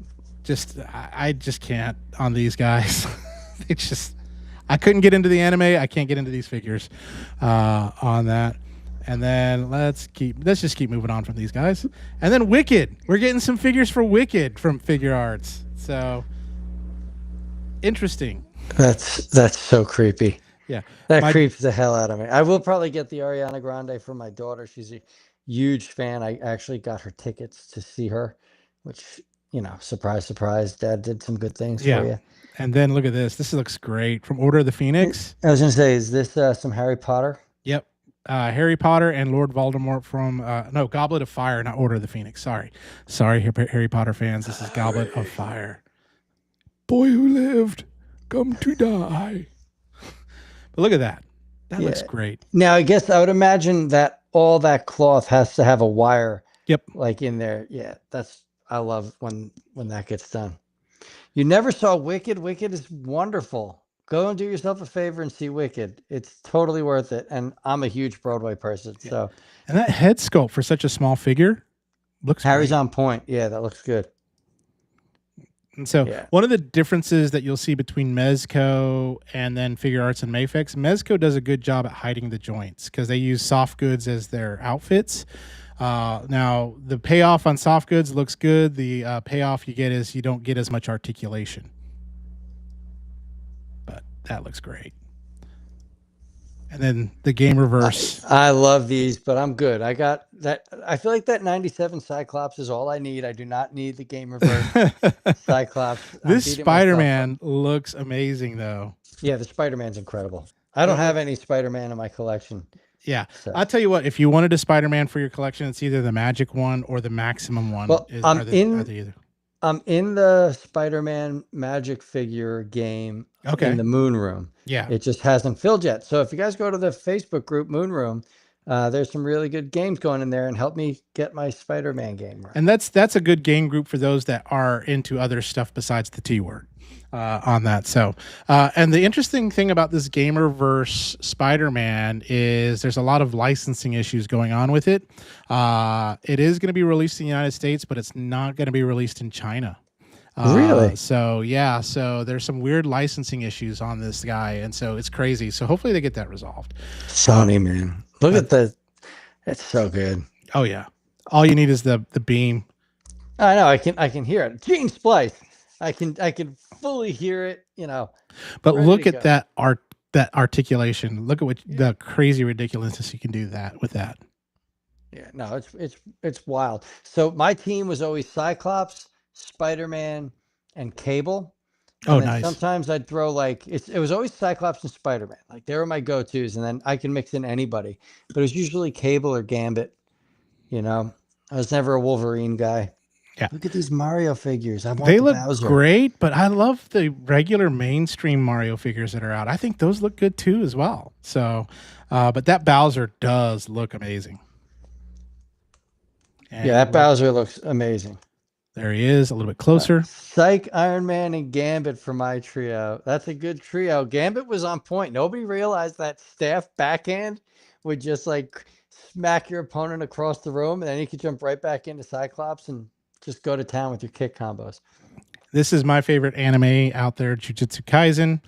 just can't on these guys. I couldn't get into the anime. I can't get into these figures on that. And then let's just keep moving on from these guys. And then Wicked. We're getting some figures for Wicked from Figure Arts. So interesting. That's so creepy. Yeah. That creeps the hell out of me. I will probably get the Ariana Grande for my daughter. She's a huge fan. I actually got her tickets to see her, which surprise, surprise, Dad did some good things for you. And then look at this. This looks great. From Order of the Phoenix. I was going to say, is this some Harry Potter? Yep. Harry Potter and Lord Voldemort from, Goblet of Fire, not Order of the Phoenix. Sorry, Harry Potter fans. This is Goblet of Fire. Boy who lived, come to die. But look at that. That looks great. Now, I guess I would imagine that all that cloth has to have a wire. Yep. Like in there. Yeah, I love when that gets done. You never saw Wicked? Wicked is wonderful. Go and do yourself a favor and see Wicked. It's totally worth it. And I'm a huge Broadway person. Yeah. So, and that head sculpt for such a small figure looks Harry's great. On point. Yeah, that looks good. And so one of the differences that you'll see between Mezco and then Figure Arts and Mafex, Mezco does a good job at hiding the joints because they use soft goods as their outfits. Now, the payoff on soft goods looks good. The payoff you get is you don't get as much articulation. But that looks great. And then the Game Reverse. I love these, but I'm good. I got that. I feel like that 97 Cyclops is all I need. I do not need the Game Reverse Cyclops. This Spider-Man looks amazing, though. Yeah, the Spider-Man's incredible. I don't have any Spider-Man in my collection. Yeah. So. I'll tell you what, if you wanted a Spider-Man for your collection, it's either the Magic one or the Maximum one. Well, I'm in the Spider-Man Magic figure game in the Moon Room. Yeah. It just hasn't filled yet. So if you guys go to the Facebook group Moon Room, there's some really good games going in there, and help me get my Spider-Man game right. And that's a good game group for those that are into other stuff besides the T word on that. So, and the interesting thing about this Gamerverse Spider-Man is there's a lot of licensing issues going on with it. It is going to be released in the United States, but it's not going to be released in China. Really? So yeah, so there's some weird licensing issues on this guy, and so it's crazy. So hopefully they get that resolved. Sony, man, look at that. It's so good. Oh yeah. All you need is the beam. I know. I can hear it. Gene Splice. I can fully hear it. But look at that art. that articulation. Look at what the crazy ridiculousness you can do that with that. Yeah, no, it's wild. So my team was always Cyclops, Spider-Man, and Cable. And Oh, then nice. sometimes I'd throw like it was always Cyclops and Spider-Man. Like they were my go-tos, and then I can mix in anybody. But it was usually Cable or Gambit, you know. I was never a Wolverine guy. Yeah. Look at these Mario figures. I want They the look Bowser. great, but I love the regular mainstream Mario figures that are out. I think those look good too as well. So, but that Bowser does look amazing. And Yeah, that Bowser looks amazing. there he is, a little bit closer. Psych, Iron Man, and Gambit for my trio. That's a good trio. Gambit was on point. Nobody realized that staff backhand would just like smack your opponent across the room, and then you could jump right back into Cyclops and just go to town with your kick combos. This is my favorite anime out there, Jujutsu Kaisen.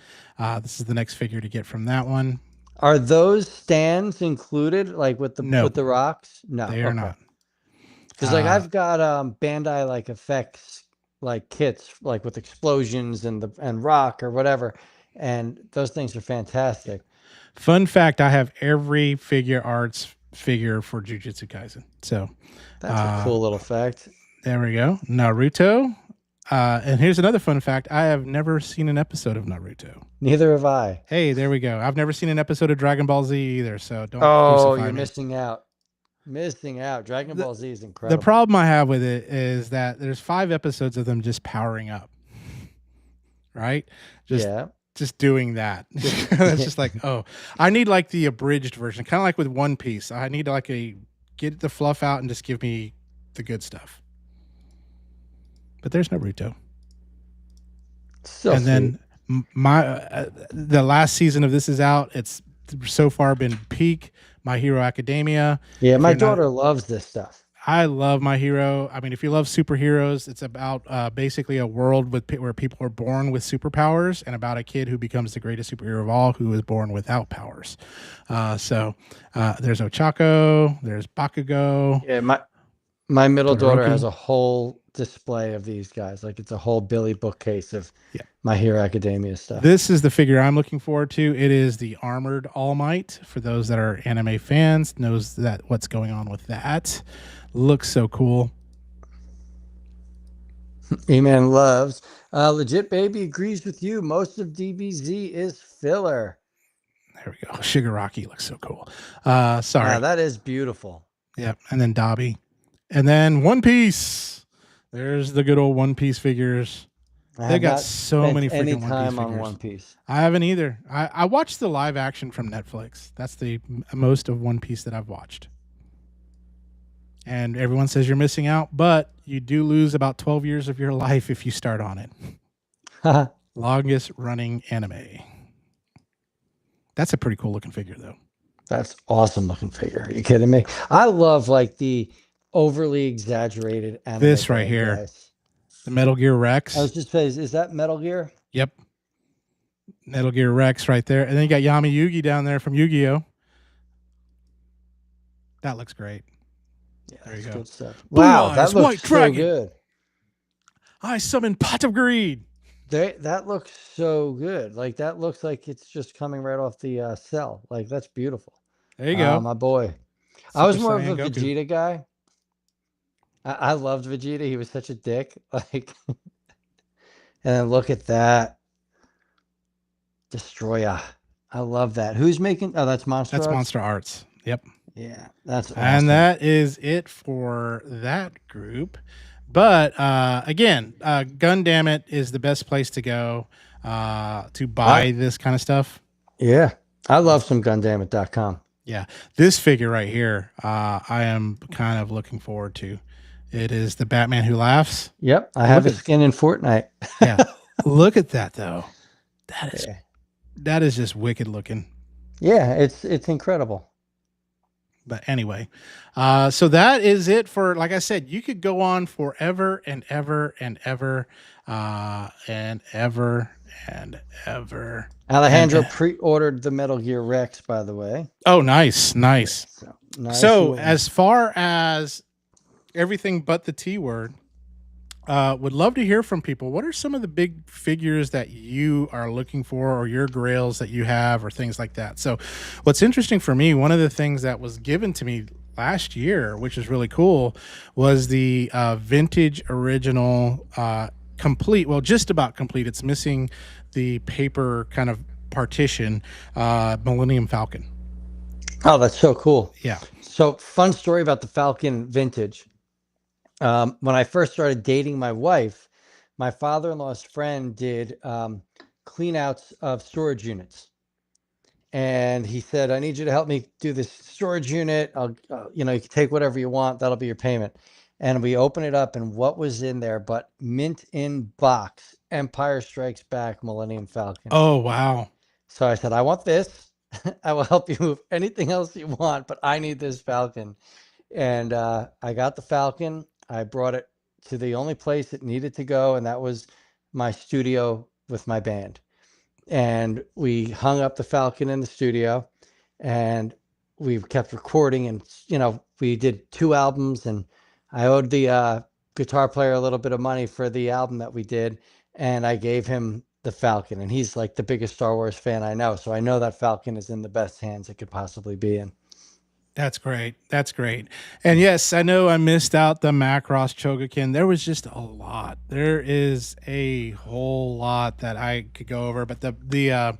This is the next figure to get from that one. Are those stands included, like with the No. with the rocks? No, They are not. Because like I've got Bandai like effects like kits like with explosions and rock or whatever, and those things are fantastic. Fun fact: I have every figure arts figure for Jujutsu Kaisen. So That's a cool little fact. there we go. Naruto. And here's another fun fact: I have never seen an episode of Naruto. Neither have I. Hey, there we go. I've never seen an episode of Dragon Ball Z either. So don't. Oh, crucify you're me. missing out. Missing out. Dragon Ball Z is incredible. The problem I have with it is that there's 5 episodes of them just powering up. Right? Just doing that. It's just like, oh, I need like the abridged version, kind of like with One Piece. I need like get the fluff out and just give me the good stuff. But there's Naruto. So and then the last season of this is out. It's so far been peak My Hero Academia. Yeah, my daughter loves this stuff. I love My Hero. I mean, if you love superheroes, it's about basically a world where people are born with superpowers, and about a kid who becomes the greatest superhero of all, who is born without powers. So there's Ochako, there's Bakugo. Yeah, my middle daughter has a whole display of these guys. Like it's a whole Billy bookcase of My Hero Academia stuff. This is the figure I'm looking forward to. It is the Armored All Might. For those that are anime fans, knows that what's going on with that. Looks so cool. E-Man loves. Legit Baby agrees with you. Most of DBZ is filler. There we go. Shigaraki looks so cool. Sorry. Yeah, that is beautiful. Yep. And then Dobby. And then One Piece. There's the good old One Piece figures. They got so many freaking One Piece figures. One Piece. I haven't either. I watched the live action from Netflix. That's the most of One Piece that I've watched. And everyone says you're missing out, but you do lose about 12 years of your life if you start on it. Longest running anime. That's a pretty cool looking figure, though. That's awesome looking figure. Are you kidding me? I love like the overly exaggerated anime. This right here. Guys. The Metal Gear Rex. I was just saying, is that Metal Gear? Yep. Metal Gear Rex right there. And then you got Yami Yugi down there from Yu-Gi-Oh! That looks great. Yeah, there you go. Good stuff. Blue Wow, Eyes, that White looks so Dragon. good. I summon Pot of Greed. That looks so good. Like that looks like it's just coming right off the cell. Like that's beautiful. There you go. My boy. I was more of a Vegeta guy. I loved Vegeta. He was such a dick. Like, and then look at that. Destroyer. I love that. Who's making? Oh, that's Monster Arts? That's Monster Arts. Yep. Yeah, that's awesome. And that is it for that group. But again, Gundamit is the best place to go to buy this kind of stuff. Yeah, I love some Gundamit.com. Yeah, this figure right here, I am kind of looking forward to. It is the Batman Who Laughs. Yep, I have a skin in Fortnite. Yeah, look at that though. That is just wicked looking. Yeah, it's incredible. But anyway, so that is it for, like I said, you could go on forever and ever and ever and ever and ever. Alejandro pre-ordered the Metal Gear Rex, by the way. Oh, nice. Nice. So as far as everything but the T word, Would love to hear from people. What are some of the big figures that you are looking for, or your grails that you have, or things like that? So, what's interesting for me, one of the things that was given to me last year, which is really cool, was the vintage original complete. Well, just about complete. It's missing the paper kind of partition, Millennium Falcon. Oh, that's so cool. Yeah. So, fun story about the Falcon Vintage. When I first started dating my wife, my father-in-law's friend did clean outs of storage units. And he said, I need you to help me do this storage unit. You can take whatever you want. That'll be your payment. And we open it up, and what was in there but mint in box, Empire Strikes Back Millennium Falcon. Oh, wow. So I said, I want this. I will help you move anything else you want, but I need this Falcon. And I got the Falcon. I brought it to the only place it needed to go, and that was my studio with my band. And we hung up the Falcon in the studio, and we kept recording. And we did 2 albums, and I owed the guitar player a little bit of money for the album that we did, and I gave him the Falcon. And he's like the biggest Star Wars fan I know, so I know that Falcon is in the best hands it could possibly be in. That's great. That's great. And yes, I know I missed out the Macross Chogokin. There was just a lot. There is a whole lot that I could go over, but the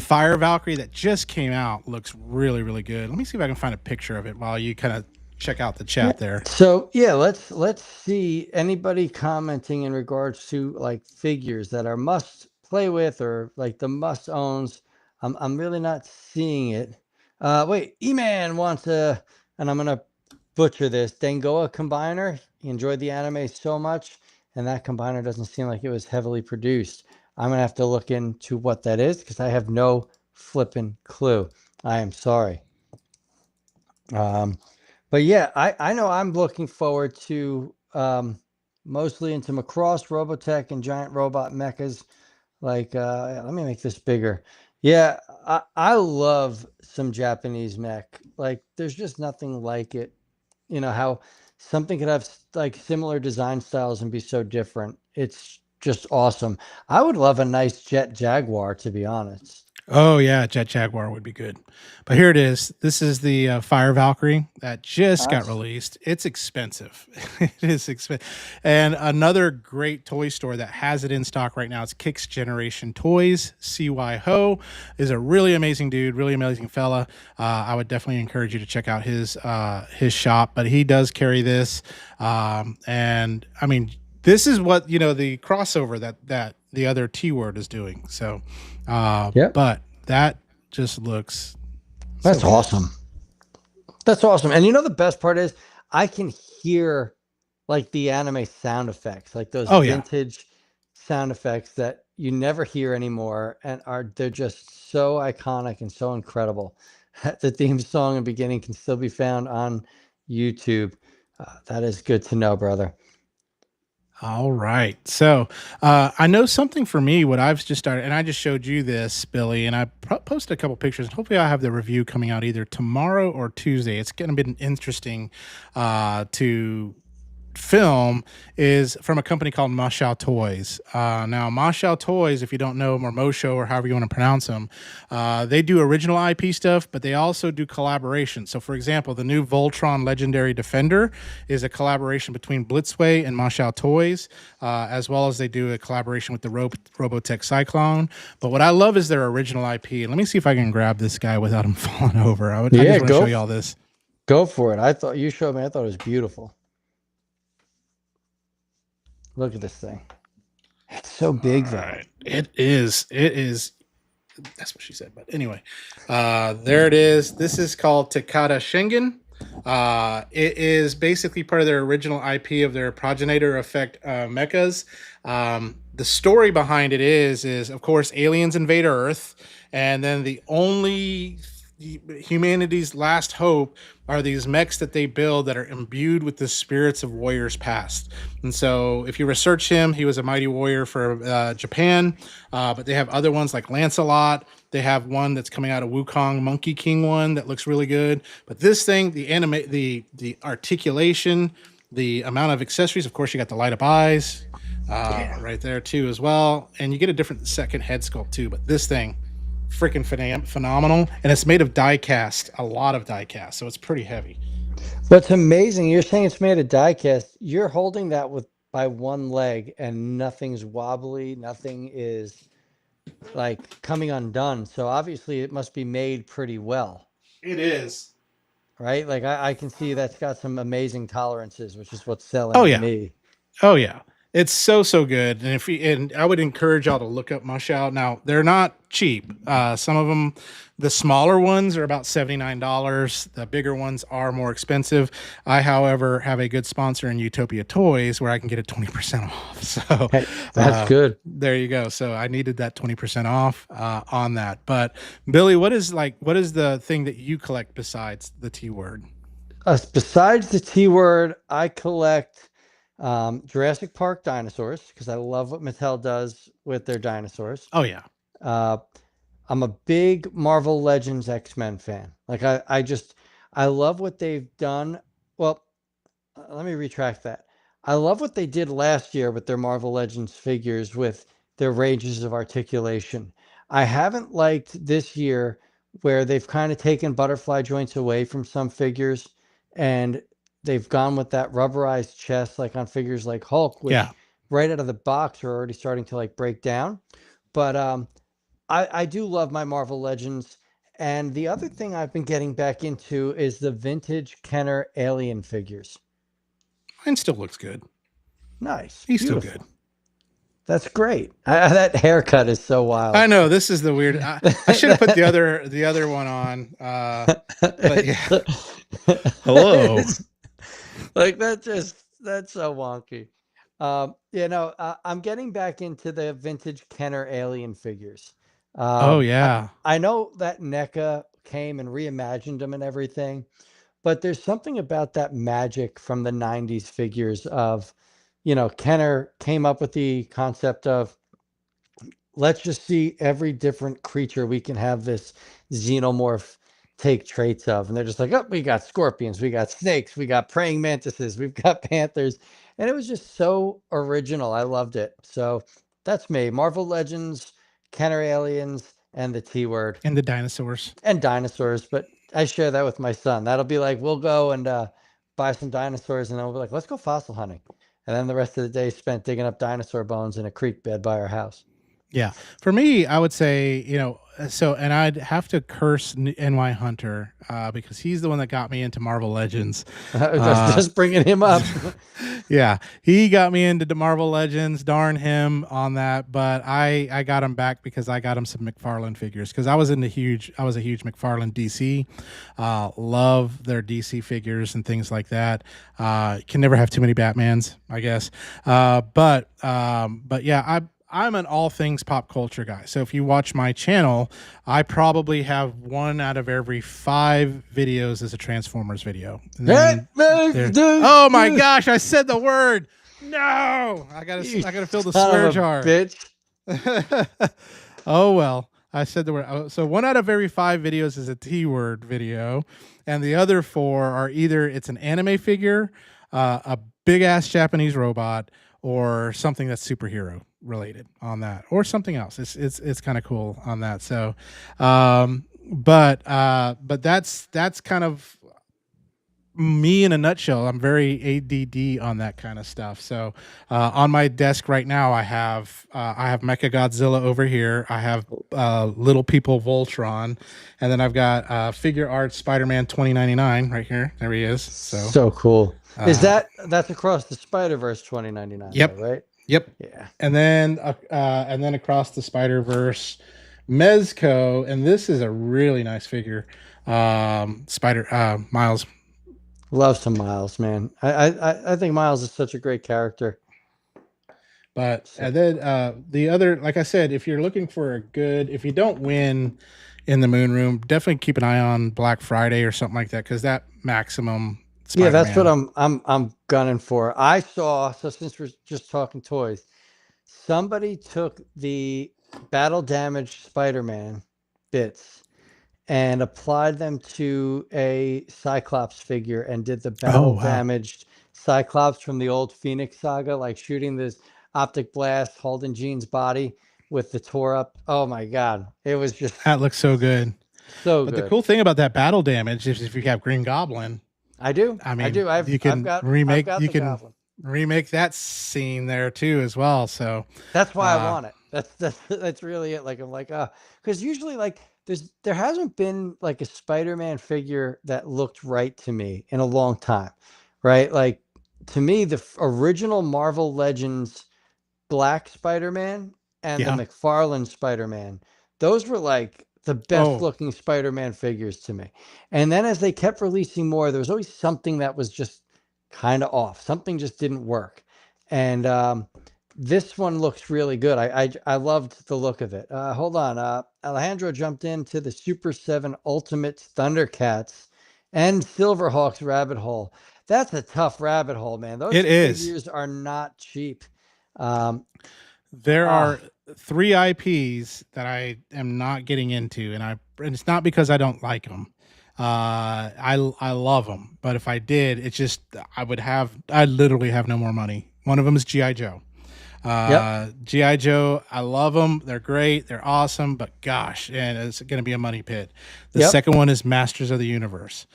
Fire Valkyrie that just came out looks really, really good. Let me see if I can find a picture of it while you kind of check out the chat there. So yeah, let's see anybody commenting in regards to like figures that are must play with, or like the must owns. I'm really not seeing it. Wait, E-Man wants and I'm gonna butcher this, Dengoa combiner. He enjoyed the anime so much, and that combiner doesn't seem like it was heavily produced. I'm gonna have to look into what that is, because I have no flipping clue. I am sorry. But yeah, I know I'm looking forward to mostly into Macross, Robotech, and giant robot mechas. Like, let me make this bigger. Yeah, I love some Japanese mech. Like, there's just nothing like it. How something could have like similar design styles and be so different. It's just awesome. I would love a nice Jet Jaguar, to be honest. Oh yeah, Jet Jaguar would be good. But here it is. This is the Fire Valkyrie that just got released. It's expensive. It is expensive. And another great toy store that has it in stock right now, it's Kicks Generation Toys. CY Ho is a really amazing dude, really amazing fella. I would definitely encourage you to check out his shop. But he does carry this, and I mean, this is what the crossover that the other T Word is doing. So, but that just looks that's so awesome. That's awesome. And the best part is I can hear like the anime sound effects, like those vintage sound effects that you never hear anymore, and they're just so iconic and so incredible. The theme song and beginning can still be found on YouTube. That is good to know, brother. All right. So I know something for me, what I've just started, and I just showed you this, Billy, and I posted a couple pictures. Hopefully I'll have the review coming out either tomorrow or Tuesday. It's going to be interesting to film, is from a company called Mashao Toys. Now, Mashao Toys, if you don't know them, or Mosho, or however you want to pronounce them, they do original IP stuff, but they also do collaboration. So, for example, the new Voltron Legendary Defender is a collaboration between Blitzway and Mashao Toys, as well as they do a collaboration with the Robotech Cyclone. But what I love is their original IP. And let me see if I can grab this guy without him falling over. I just want to show you all this. Go for it. I thought you showed me. I thought it was beautiful. Look at this thing. It's so big, though. Right. It is. That's what she said. But anyway, there it is. This is called Takata Shingen. It is basically part of their original IP of their Progenitor Effect mechas. The story behind it is of course aliens invade Earth, and then the only humanity's last hope are these mechs that they build that are imbued with the spirits of warriors past. And so if you research him, he was a mighty warrior for Japan, but they have other ones like Lancelot. They have one that's coming out of Wukong, Monkey King one that looks really good. But this thing, the articulation, The amount of accessories, of course, you got the light up eyes Yeah. right there too as well, and you get a different second head sculpt too. But this thing, freaking phenomenal, and it's made of die cast, a lot of die cast, so it's pretty heavy. What's amazing, you're saying it's made of die cast. You're holding that with by one leg and nothing's wobbly, nothing is like coming undone. So obviously it must be made pretty well, It is. right? Like I can see that's got some amazing tolerances, which is what's Oh selling to yeah. me. Oh yeah, it's so good, and if you, and I would encourage y'all to look up Mush Out. Now they're not cheap. Some of them, the smaller ones are about $79. The bigger ones are more expensive. I, however, have a good sponsor in Utopia Toys where I can get it 20% off. So Hey, that's good. there you go. So I needed that 20% off on that. But Billy, what is the thing that you collect besides the T word? Besides the T word, I collect Jurassic Park dinosaurs because I love what Mattel does with their dinosaurs. Oh yeah, Uh, I'm a big Marvel Legends X-Men fan. Like I love what they've done. Well, let me retract that. I love what they did last year with their Marvel Legends figures with their ranges of articulation. I haven't liked this year where they've kind of taken butterfly joints away from some figures and they've gone with that rubberized chest like on figures like Hulk, yeah. which right out of the box are already starting to like break down. But I do love my Marvel Legends. And the other thing I've been getting back into is the vintage Kenner alien figures. Mine still looks good. Nice. He's still good. Beautiful. That's great. That haircut is so wild. I know this is the weird. I should have put the other one on. But yeah. Hello. Like that's so wonky. I'm getting back into the vintage Kenner alien figures. Oh Um, I, yeah. I know that NECA came and reimagined them and everything, but there's something about that magic from the 90s figures of, Kenner came up with the concept of let's just see every different creature we can have this xenomorph take traits of. And they're just like, oh, we got scorpions, we got snakes, we got praying mantises, we've got panthers. And it was just so original. I loved it. So that's me. Marvel Legends, Kenner Aliens, and the T word And the dinosaurs. and dinosaurs. But I share that with my son. That'll be like, we'll go and buy some dinosaurs and then we'll be like, let's go fossil hunting. And then the rest of the day spent digging up dinosaur bones in a creek bed by our house. Yeah. For me, I would say, so, and I'd have to curse NY Hunter because he's the one that got me into Marvel Legends. Just bringing him up. Yeah, he got me into the Marvel Legends. Darn him on that, but I got him back because I got him some McFarlane figures because I was a huge McFarlane DC. Love their DC figures and things like that. Can never have too many Batmans, I guess. But yeah, I'm an all things pop culture guy. So if you watch my channel, I probably have 1 out of every 5 videos as a Transformers video. And then oh my gosh, I said the word. No, I gotta fill the swear jar. Bitch. Oh well, I said the word. So 1 out of every 5 videos is a T word video, and the other 4 are either it's an anime figure, a big ass Japanese robot, or something that's superhero related on that, or something else. It's kind of cool on that. So, but that's kind of me in a nutshell. I'm very ADD on that kind of stuff. So, on my desk right now, I have Mecha Godzilla over here. I have Little People Voltron, and then I've got Figure Art Spider-Man 2099 right here. There he is. So cool. Is that's across the Spider-Verse 2099? Yep. Though, right? Yep. Yeah. And then across the Spider-Verse, Mezco, and this is a really nice figure. Miles. Love some Miles, man. I think Miles is such a great character. But and then the other, like I said, if you're looking for if you don't win in the Moon Room, definitely keep an eye on Black Friday or something like that, because that Maximum Spider-Man. Yeah, that's what I'm gunning for. I saw, so since we're just talking toys, somebody took the battle damaged Spider-Man bits and applied them to a Cyclops figure and did the battle damaged Cyclops from the old Phoenix saga, like shooting this optic blast, holding Jean's body with the tore up. Oh my God. It was just That looks so good. so But the good. cool thing about that battle damage is if you have Green Goblin, I do. I I mean, do. you I've can got I've remake got you the can goblin. remake that scene there too as well. So That's why I uh want it. That's really it. Like I'm like, because usually like there hasn't been like a Spider-Man figure that looked right to me in a long time, right? Like to me, the original Marvel Legends Black Spider-Man and the yeah. McFarlane Spider-Man, those were like the best Oh, looking Spider-Man figures to me. And then as they kept releasing more, there was always something that was just kind of off. Something just didn't work. And this one looks really good. I loved the look of it. Hold on. Alejandro jumped into the Super 7 Ultimate Thundercats and Silverhawks rabbit hole. That's a tough rabbit hole, man. Those it is. figures are not cheap. Um, There ah, are three IPs that I am not getting into, and it's not because I don't like them. I love them, but if I did, it's just I literally have no more money. One of them is GI Joe. yep, GI Joe, I love them. They're great. They're awesome. But gosh, and it's going to be a money pit. The yep. second one is Masters of the Universe.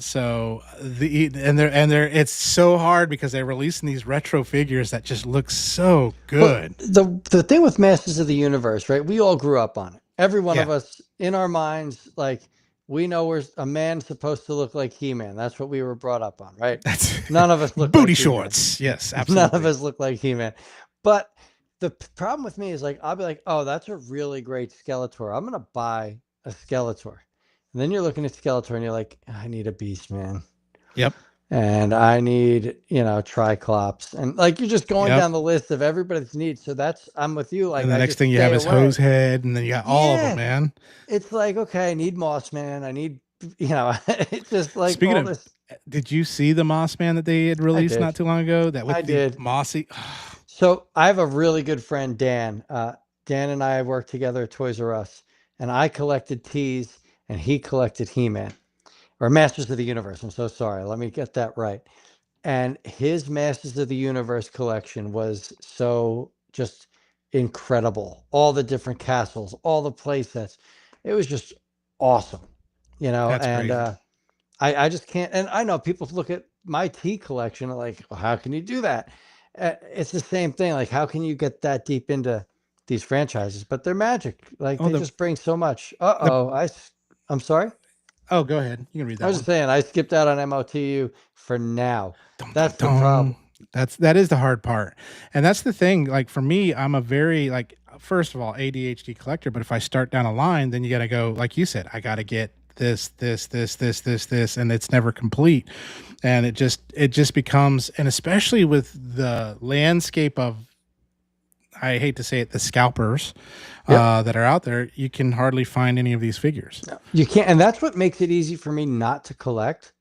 So they're it's so hard because they're releasing these retro figures that just look so Well, good. the thing with Masters of the Universe, right? We all grew up on it. Every one Yeah, of us in our minds, like we know we're a man supposed to look like He-Man. That's what we were brought up on, right? that's None of us look like booty He-Man. shorts. Yes, None of absolutely. us look like He-Man. But the problem with me is like I'll be like, oh, that's a really great Skeletor. I'm gonna buy a Skeletor. And then you're looking at Skeletor and you're like, I need a Beast Man. Yep, And I need, Triclops. And like you're just going yep. down the list of everybody's needs. So I'm with you. Like And the I next just thing you stay have is hose away. head, and then you got all of them, Yeah. man. It's like, okay, I need Moss Man. I need, it's just like Speaking all of, this. did you see the Moss Man that they had I released not did. too long ago? That I with the did. mossy. So I have a really good friend, Dan. Dan and I worked together at Toys R Us, and I collected tees and he collected He-Man or Masters of the Universe. I'm so sorry. Let me get that right. And his Masters of the Universe collection was so just incredible. All the different castles, all the play sets. It was just awesome, That's and crazy. I just can't. And I know people look at my tea collection and like, well, how can you do that? It's the same thing. Like, how can you get that deep into these franchises? But they're magic. Like, Oh, they just bring so much. Uh the oh. I'm sorry. oh, go ahead. You can read I that was just one. saying, I skipped out on MOTU for now. Dum, dum, That's the dum. problem. That is the hard part, and that's the thing. Like for me, I'm a very like first of all ADHD collector, but if I start down a line, then you got to go like you said. I got to get this, and it's never complete, and it just becomes, and especially with the landscape of, I hate to say it, the scalpers Yep. that are out there, you can hardly find any of these figures. No, you can't, and that's what makes it easy for me not to collect.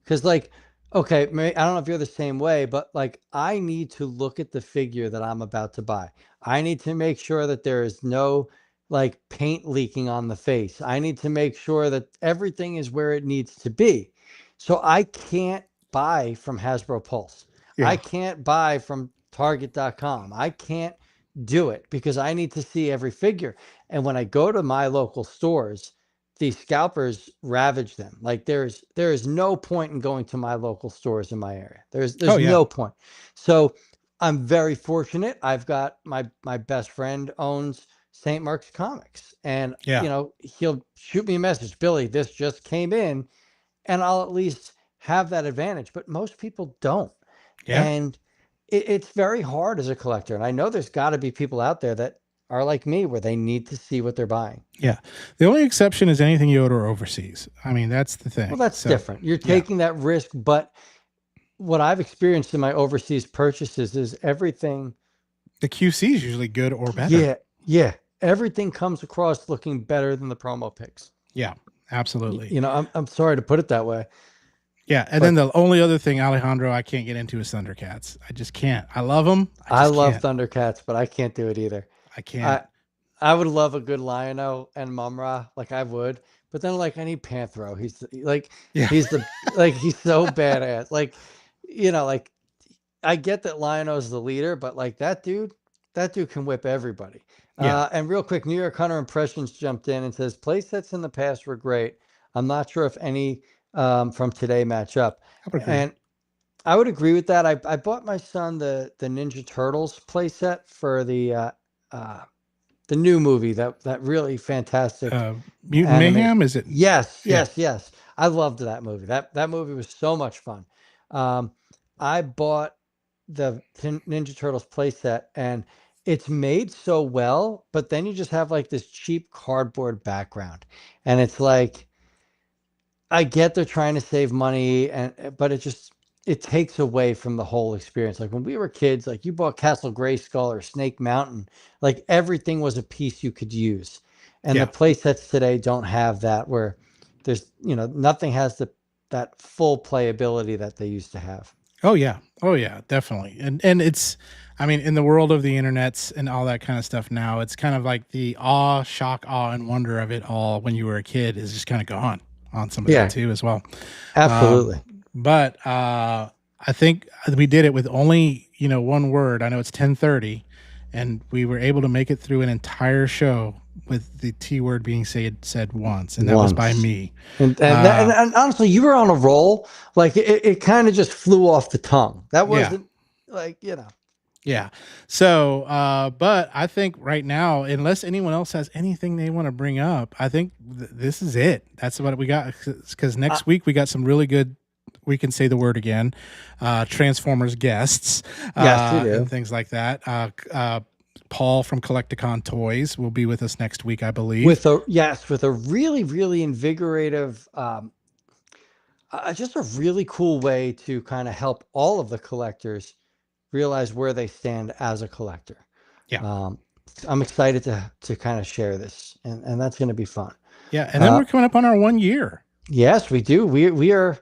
Because, like, okay, I don't know if you're the same way, but like, I need to look at the figure that I'm about to buy. I need to make sure that there is no like paint leaking on the face. I need to make sure that everything is where it needs to be. So I can't buy from Hasbro Pulse. I Yeah. can't buy from Target.com. I can't do it because I need to see every figure. And when I go to my local stores, these scalpers ravage them. Like there is no point in going to my local stores in my area. Oh There's yeah. no point. So I'm very fortunate. I've got my best friend owns St. Mark's Comics, and Yeah. he'll shoot me a message, Billy, this just came in, and I'll at least have that advantage. But most people don't, Yeah. and it's very hard as a collector. And I know there's got to be people out there that are like me where they need to see what they're buying. Yeah. The only exception is anything you order overseas. I mean, that's the Well, thing. that's So, different. You're yeah, taking that risk, but what I've experienced in my overseas purchases is everything. the QC is usually good or better. Yeah, yeah, everything comes across looking better than the promo pics. Yeah, absolutely. I'm sorry to put it that way, Yeah. And then but the only other thing, Alejandro, I can't get into is Thundercats. I just can't. I love them. I I just love can't. Thundercats, but I can't do it either. I can't. I I would love a good Lion-O and Mumra, like I would, but then like I need Panthro. He's Yeah. he's the like he's so badass. Like like I get that Lion-O's the leader, but like that dude can whip everybody. Yeah, And real quick, New York Hunter Impressions jumped in and says play sets in the past were great. I'm not sure if any from today match up. I would agree. And I would agree with that. I bought my son the Ninja Turtles playset for the new movie, that really fantastic Mutant anime. Mayhem, is it? Yes, Yeah. yes, yes. I loved that movie. That movie was so much fun. Um, I bought the Ninja Turtles playset, and it's made so well, but then you just have like this cheap cardboard background, and it's like I get they're trying to save money, but it takes away from the whole experience. Like when we were kids, like you bought Castle Grayskull or Snake Mountain, like everything was a piece you could use. And the Yeah. play sets today don't have that, where there's, nothing has that full playability that they used to have. Oh yeah. Oh yeah, definitely. And it's, I mean, in the world of the internets and all that kind of stuff now, it's kind of like the shock, awe, and wonder of it all when you were a kid is just kind of gone on some of that Yeah, too as well. absolutely. But I think we did it with only, one word. I know it's 10:30, and we were able to make it through an entire show with the T word being said once, and that was by Once. me. And honestly, you were on a roll. Like it kind of just flew off the tongue. That Yeah. wasn't like, Yeah. So, but I think right now, unless anyone else has anything they want to bring up, I think this is it. That's what we got. Because next week we got some really good, we can say the word again, Transformers guests, Yes, we do. and things like that. Paul from Collecticon Toys will be with us next week, I believe. with a really, really invigorative, just a really cool way to kind of help all of the collectors realize where they stand as a collector. Yeah. I'm excited to kind of share this, and that's going to be fun. Yeah. And then we're coming up on our 1 year. Yes, we do. We are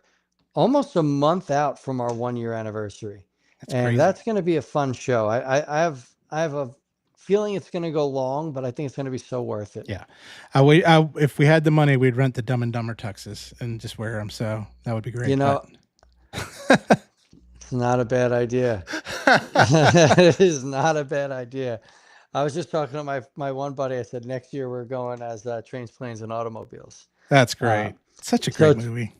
almost a month out from our 1 year anniversary. That's And crazy. that's going to be a fun show. I have a feeling it's going to go long, but I think it's going to be so worth it. Yeah. If we had the money, we'd rent the Dumb and Dumber tuxes and just wear them. So that would be great. It's not a bad idea. It is not a bad idea. I was just talking to my one buddy. I said, next year we're going as Trains, Planes, and Automobiles. That's great. Such a great movie.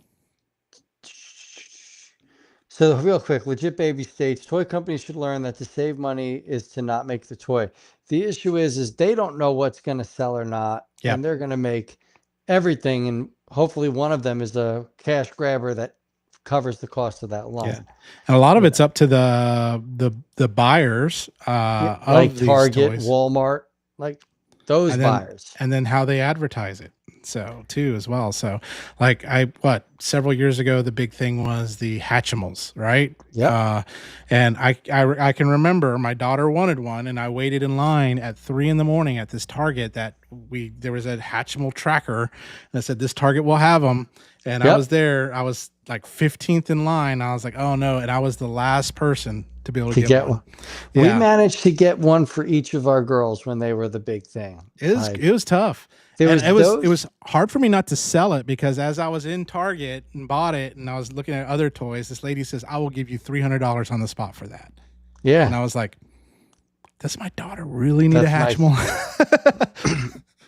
So real quick, Legit Baby states, toy companies should learn that to save money is to not make the toy. The issue is they don't know what's going to sell or not. Yep. And they're going to make everything. And hopefully one of them is a cash grabber that covers the cost of that line. Yeah. And a lot of it's up to the buyers, like of these Target, toys. Walmart, like those buyers. And then how they advertise it. So too as well. So like several years ago, the big thing was the Hatchimals, right? Yeah. And I can remember my daughter wanted one, and I waited in line at 3 a.m. at this Target that there was a Hatchimal tracker, and I said, this Target will have them. And I was there. I was like 15th in line. I was like, oh no. And I was the last person to be able to get one. Yeah. We managed to get one for each of our girls when they were the big thing. It was tough. It was hard for me not to sell it, because as I was in Target and bought it and I was looking at other toys, this lady says, I will give you $300 on the spot for that. Yeah. And I was like, does my daughter really need a Hatchimal?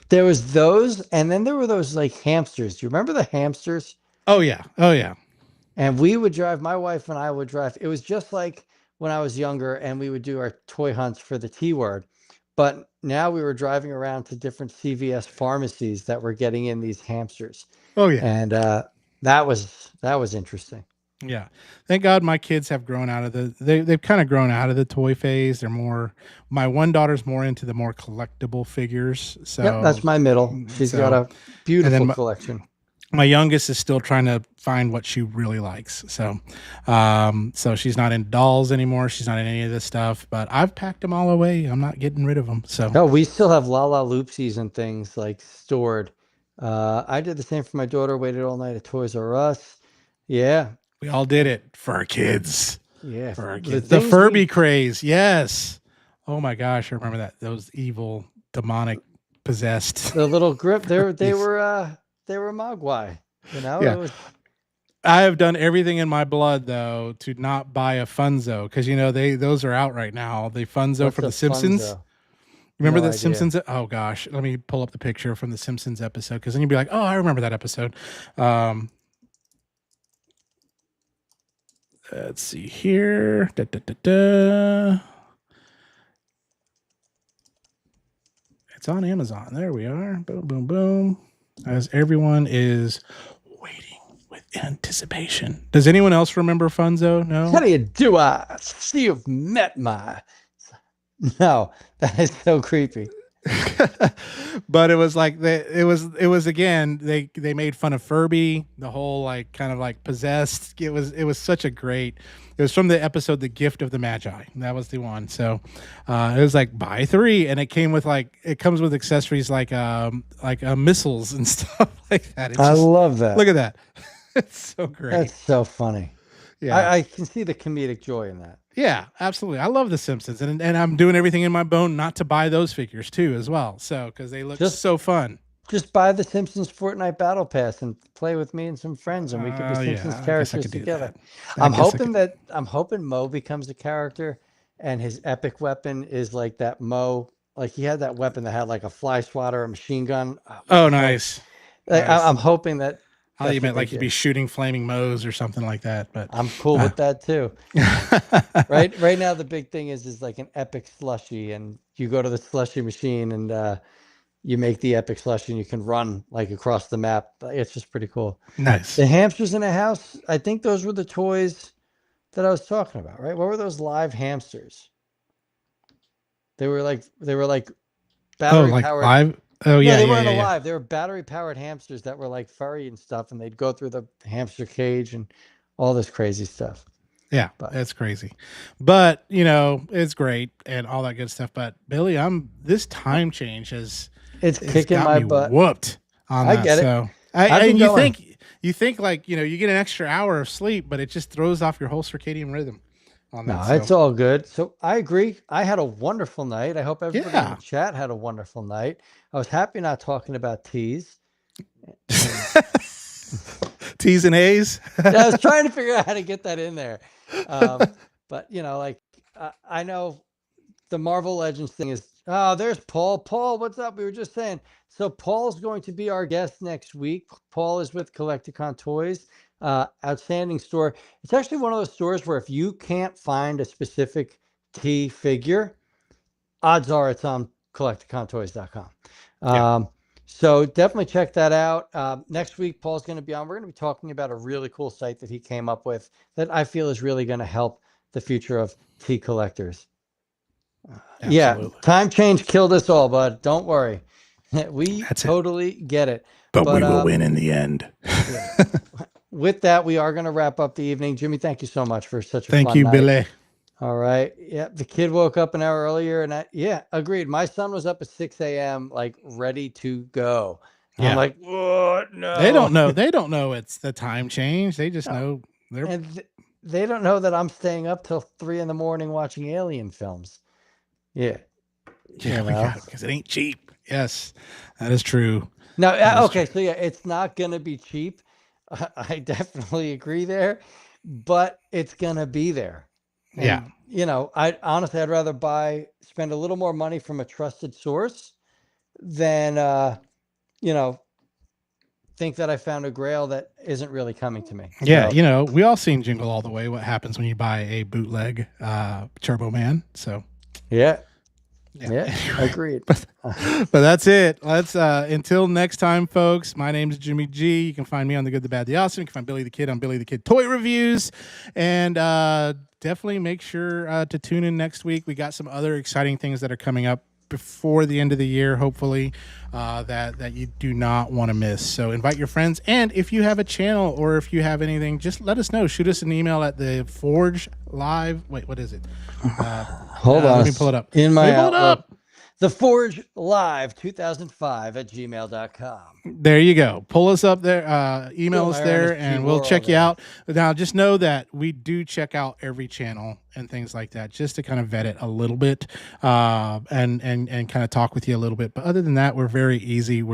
There was those, and then there were those like hamsters. Do you remember the hamsters? Oh yeah. Oh yeah. And we would drive, my wife and I would drive. It was just like when I was younger, and we would do our toy hunts for the T word. But now we were driving around to different CVS pharmacies that were getting in these hamsters. Oh yeah. And that was interesting. Yeah. Thank God my kids have grown out of they've kind of grown out of the toy phase. My one daughter's more into the more collectible figures. So yep, that's my middle. She's got a beautiful collection. My youngest is still trying to find what she really likes. So, so she's not in dolls anymore. She's not in any of this stuff, but I've packed them all away. I'm not getting rid of them. So no, we still have La La Loopsies and things like stored. I did the same for my daughter. Waited all night at Toys R Us. Yeah. We all did it for our kids. Yeah. For our kids. The Furby craze. Yes. Oh my gosh. I remember that. Those evil, demonic, possessed. The little grip. They were Mogwai, you know? Yeah. I have done everything in my blood though to not buy a Funzo because those are out right now. The Funzo What's from a The Simpsons. funzo? Remember No that idea. Simpsons? Oh gosh, let me pull up the picture from the Simpsons episode because then you'll be like, oh, I remember that episode. Um, let's see here. Da, da, da, da. It's on Amazon. There we are. Boom, boom, boom. As everyone is waiting with anticipation. Does anyone else remember Funzo? How No. do you do? I see you've met my. No, that is so creepy. But it was like it was again they made fun of Furby, the whole like kind of like possessed. It was such a great. It was from the episode The Gift of the Magi. That was the one. So it was like buy 3 and it came with it comes with accessories like missiles and stuff like that. It's I just love that. look at that. It's so great. That's so funny. Yeah. I can see the comedic joy in that. Yeah, absolutely. I love The Simpsons, and I'm doing everything in my bone not to buy those figures too, as well. So because they look Just so fun. just buy the Simpsons Fortnite Battle Pass and play with me and some friends, and we could be Oh Simpsons yeah, I guess I characters could do together. that. I guess I could. I'm hoping Mo becomes a character, and his epic weapon is like that Mo. Like he had that weapon that had like a fly swatter, a machine gun. Oh, nice. Nice. I'm hoping that. I thought you That's meant what like they you'd be do. shooting flaming moes or something like that, but I'm cool with that too. Right now the big thing is like an epic slushy, and you go to the slushy machine and you make the epic slushy, and you can run like across the map. It's just pretty cool. Nice. The hamsters in a house, I think those were the toys that I was talking about, right? What were those live hamsters? They were like Oh, battery like powered. live. Oh No, yeah, they yeah, weren't yeah, yeah. alive. They were battery powered hamsters that were like furry and stuff, and they'd go through the hamster cage and all this crazy stuff. Yeah, But that's crazy. But, it's great and all that good stuff. But Billy, this time change it's has kicking got my me butt. whooped on I that. get it. So I've been and going. you think like, you get an extra hour of sleep, but it just throws off your whole circadian rhythm on No, that. it's So all good. So I agree. I had a wonderful night. I hope everybody in the yeah. chat had a wonderful night. I was happy not talking about teas. T's and A's. Yeah, I was trying to figure out how to get that in there. But like I know the Marvel Legends thing is. Oh, there's Paul. Paul, what's up? We were just saying. So Paul's going to be our guest next week. Paul is with Collecticon Toys. Outstanding store. It's actually one of those stores where if you can't find a specific T figure, odds are it's on collecticontoys.com. Yeah. So definitely check that out. Next week, Paul's going to be on. We're going to be talking about a really cool site that he came up with that I feel is really going to help the future of T collectors. Yeah, Absolutely. time change killed us all, but don't worry. We That's it. totally get it. But we will win in the end. Yeah. With that, we are going to wrap up the evening. Jimmy, thank you so much for such a Thank fun you, night. Billy. All right. Yeah, the kid woke up an hour earlier, and agreed. My son was up at 6 a.m., like ready to go. Yeah. I'm like, what? No. They don't know. They don't know it's the time change. They just No. know they're. And they don't know that I'm staying up till 3 a.m. watching Alien films. Yeah. Yeah, because it ain't cheap. Yes, that is true. No, That is okay. So, it's not going to be cheap. I definitely agree there, but it's going to be there. And, Yeah. I'd rather spend a little more money from a trusted source than, think that I found a grail that isn't really coming to me. Yeah, So, we all seen Jingle All the Way. What happens when you buy a bootleg Turbo Man? So yeah, Anyway. agreed. But that's it. Let's until next time, folks. My name is Jimmy G. You can find me on The Good, the Bad, the Awesome. You can find Billy the Kid on Billy the Kid Toy Reviews, and definitely make sure to tune in next week. We got some other exciting things that are coming up before the end of the year, hopefully, that you do not want to miss. So invite your friends, and if you have a channel or if you have anything, just let us know. Shoot us an email at the Forge Live. Wait, what is it? Hold on. Let me pull it up. In my Let me pull it Outlook. up. The Forge Live 2005 at gmail.com. There you go. Pull us up there, email Bill us Myron there, is and G we'll World check you there. out. Now, just know that we do check out every channel and things like that, just to kind of vet it a little bit, and kind of talk with you a little bit. But other than that, we're very easy.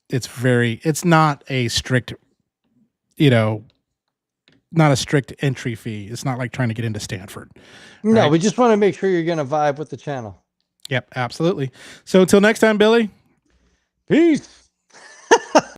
It's not a strict, not a strict entry fee. It's not like trying to get into Stanford. No, right? we just want to make sure you're going to vibe with the channel. Yep, absolutely. So until next time, Billy. Peace.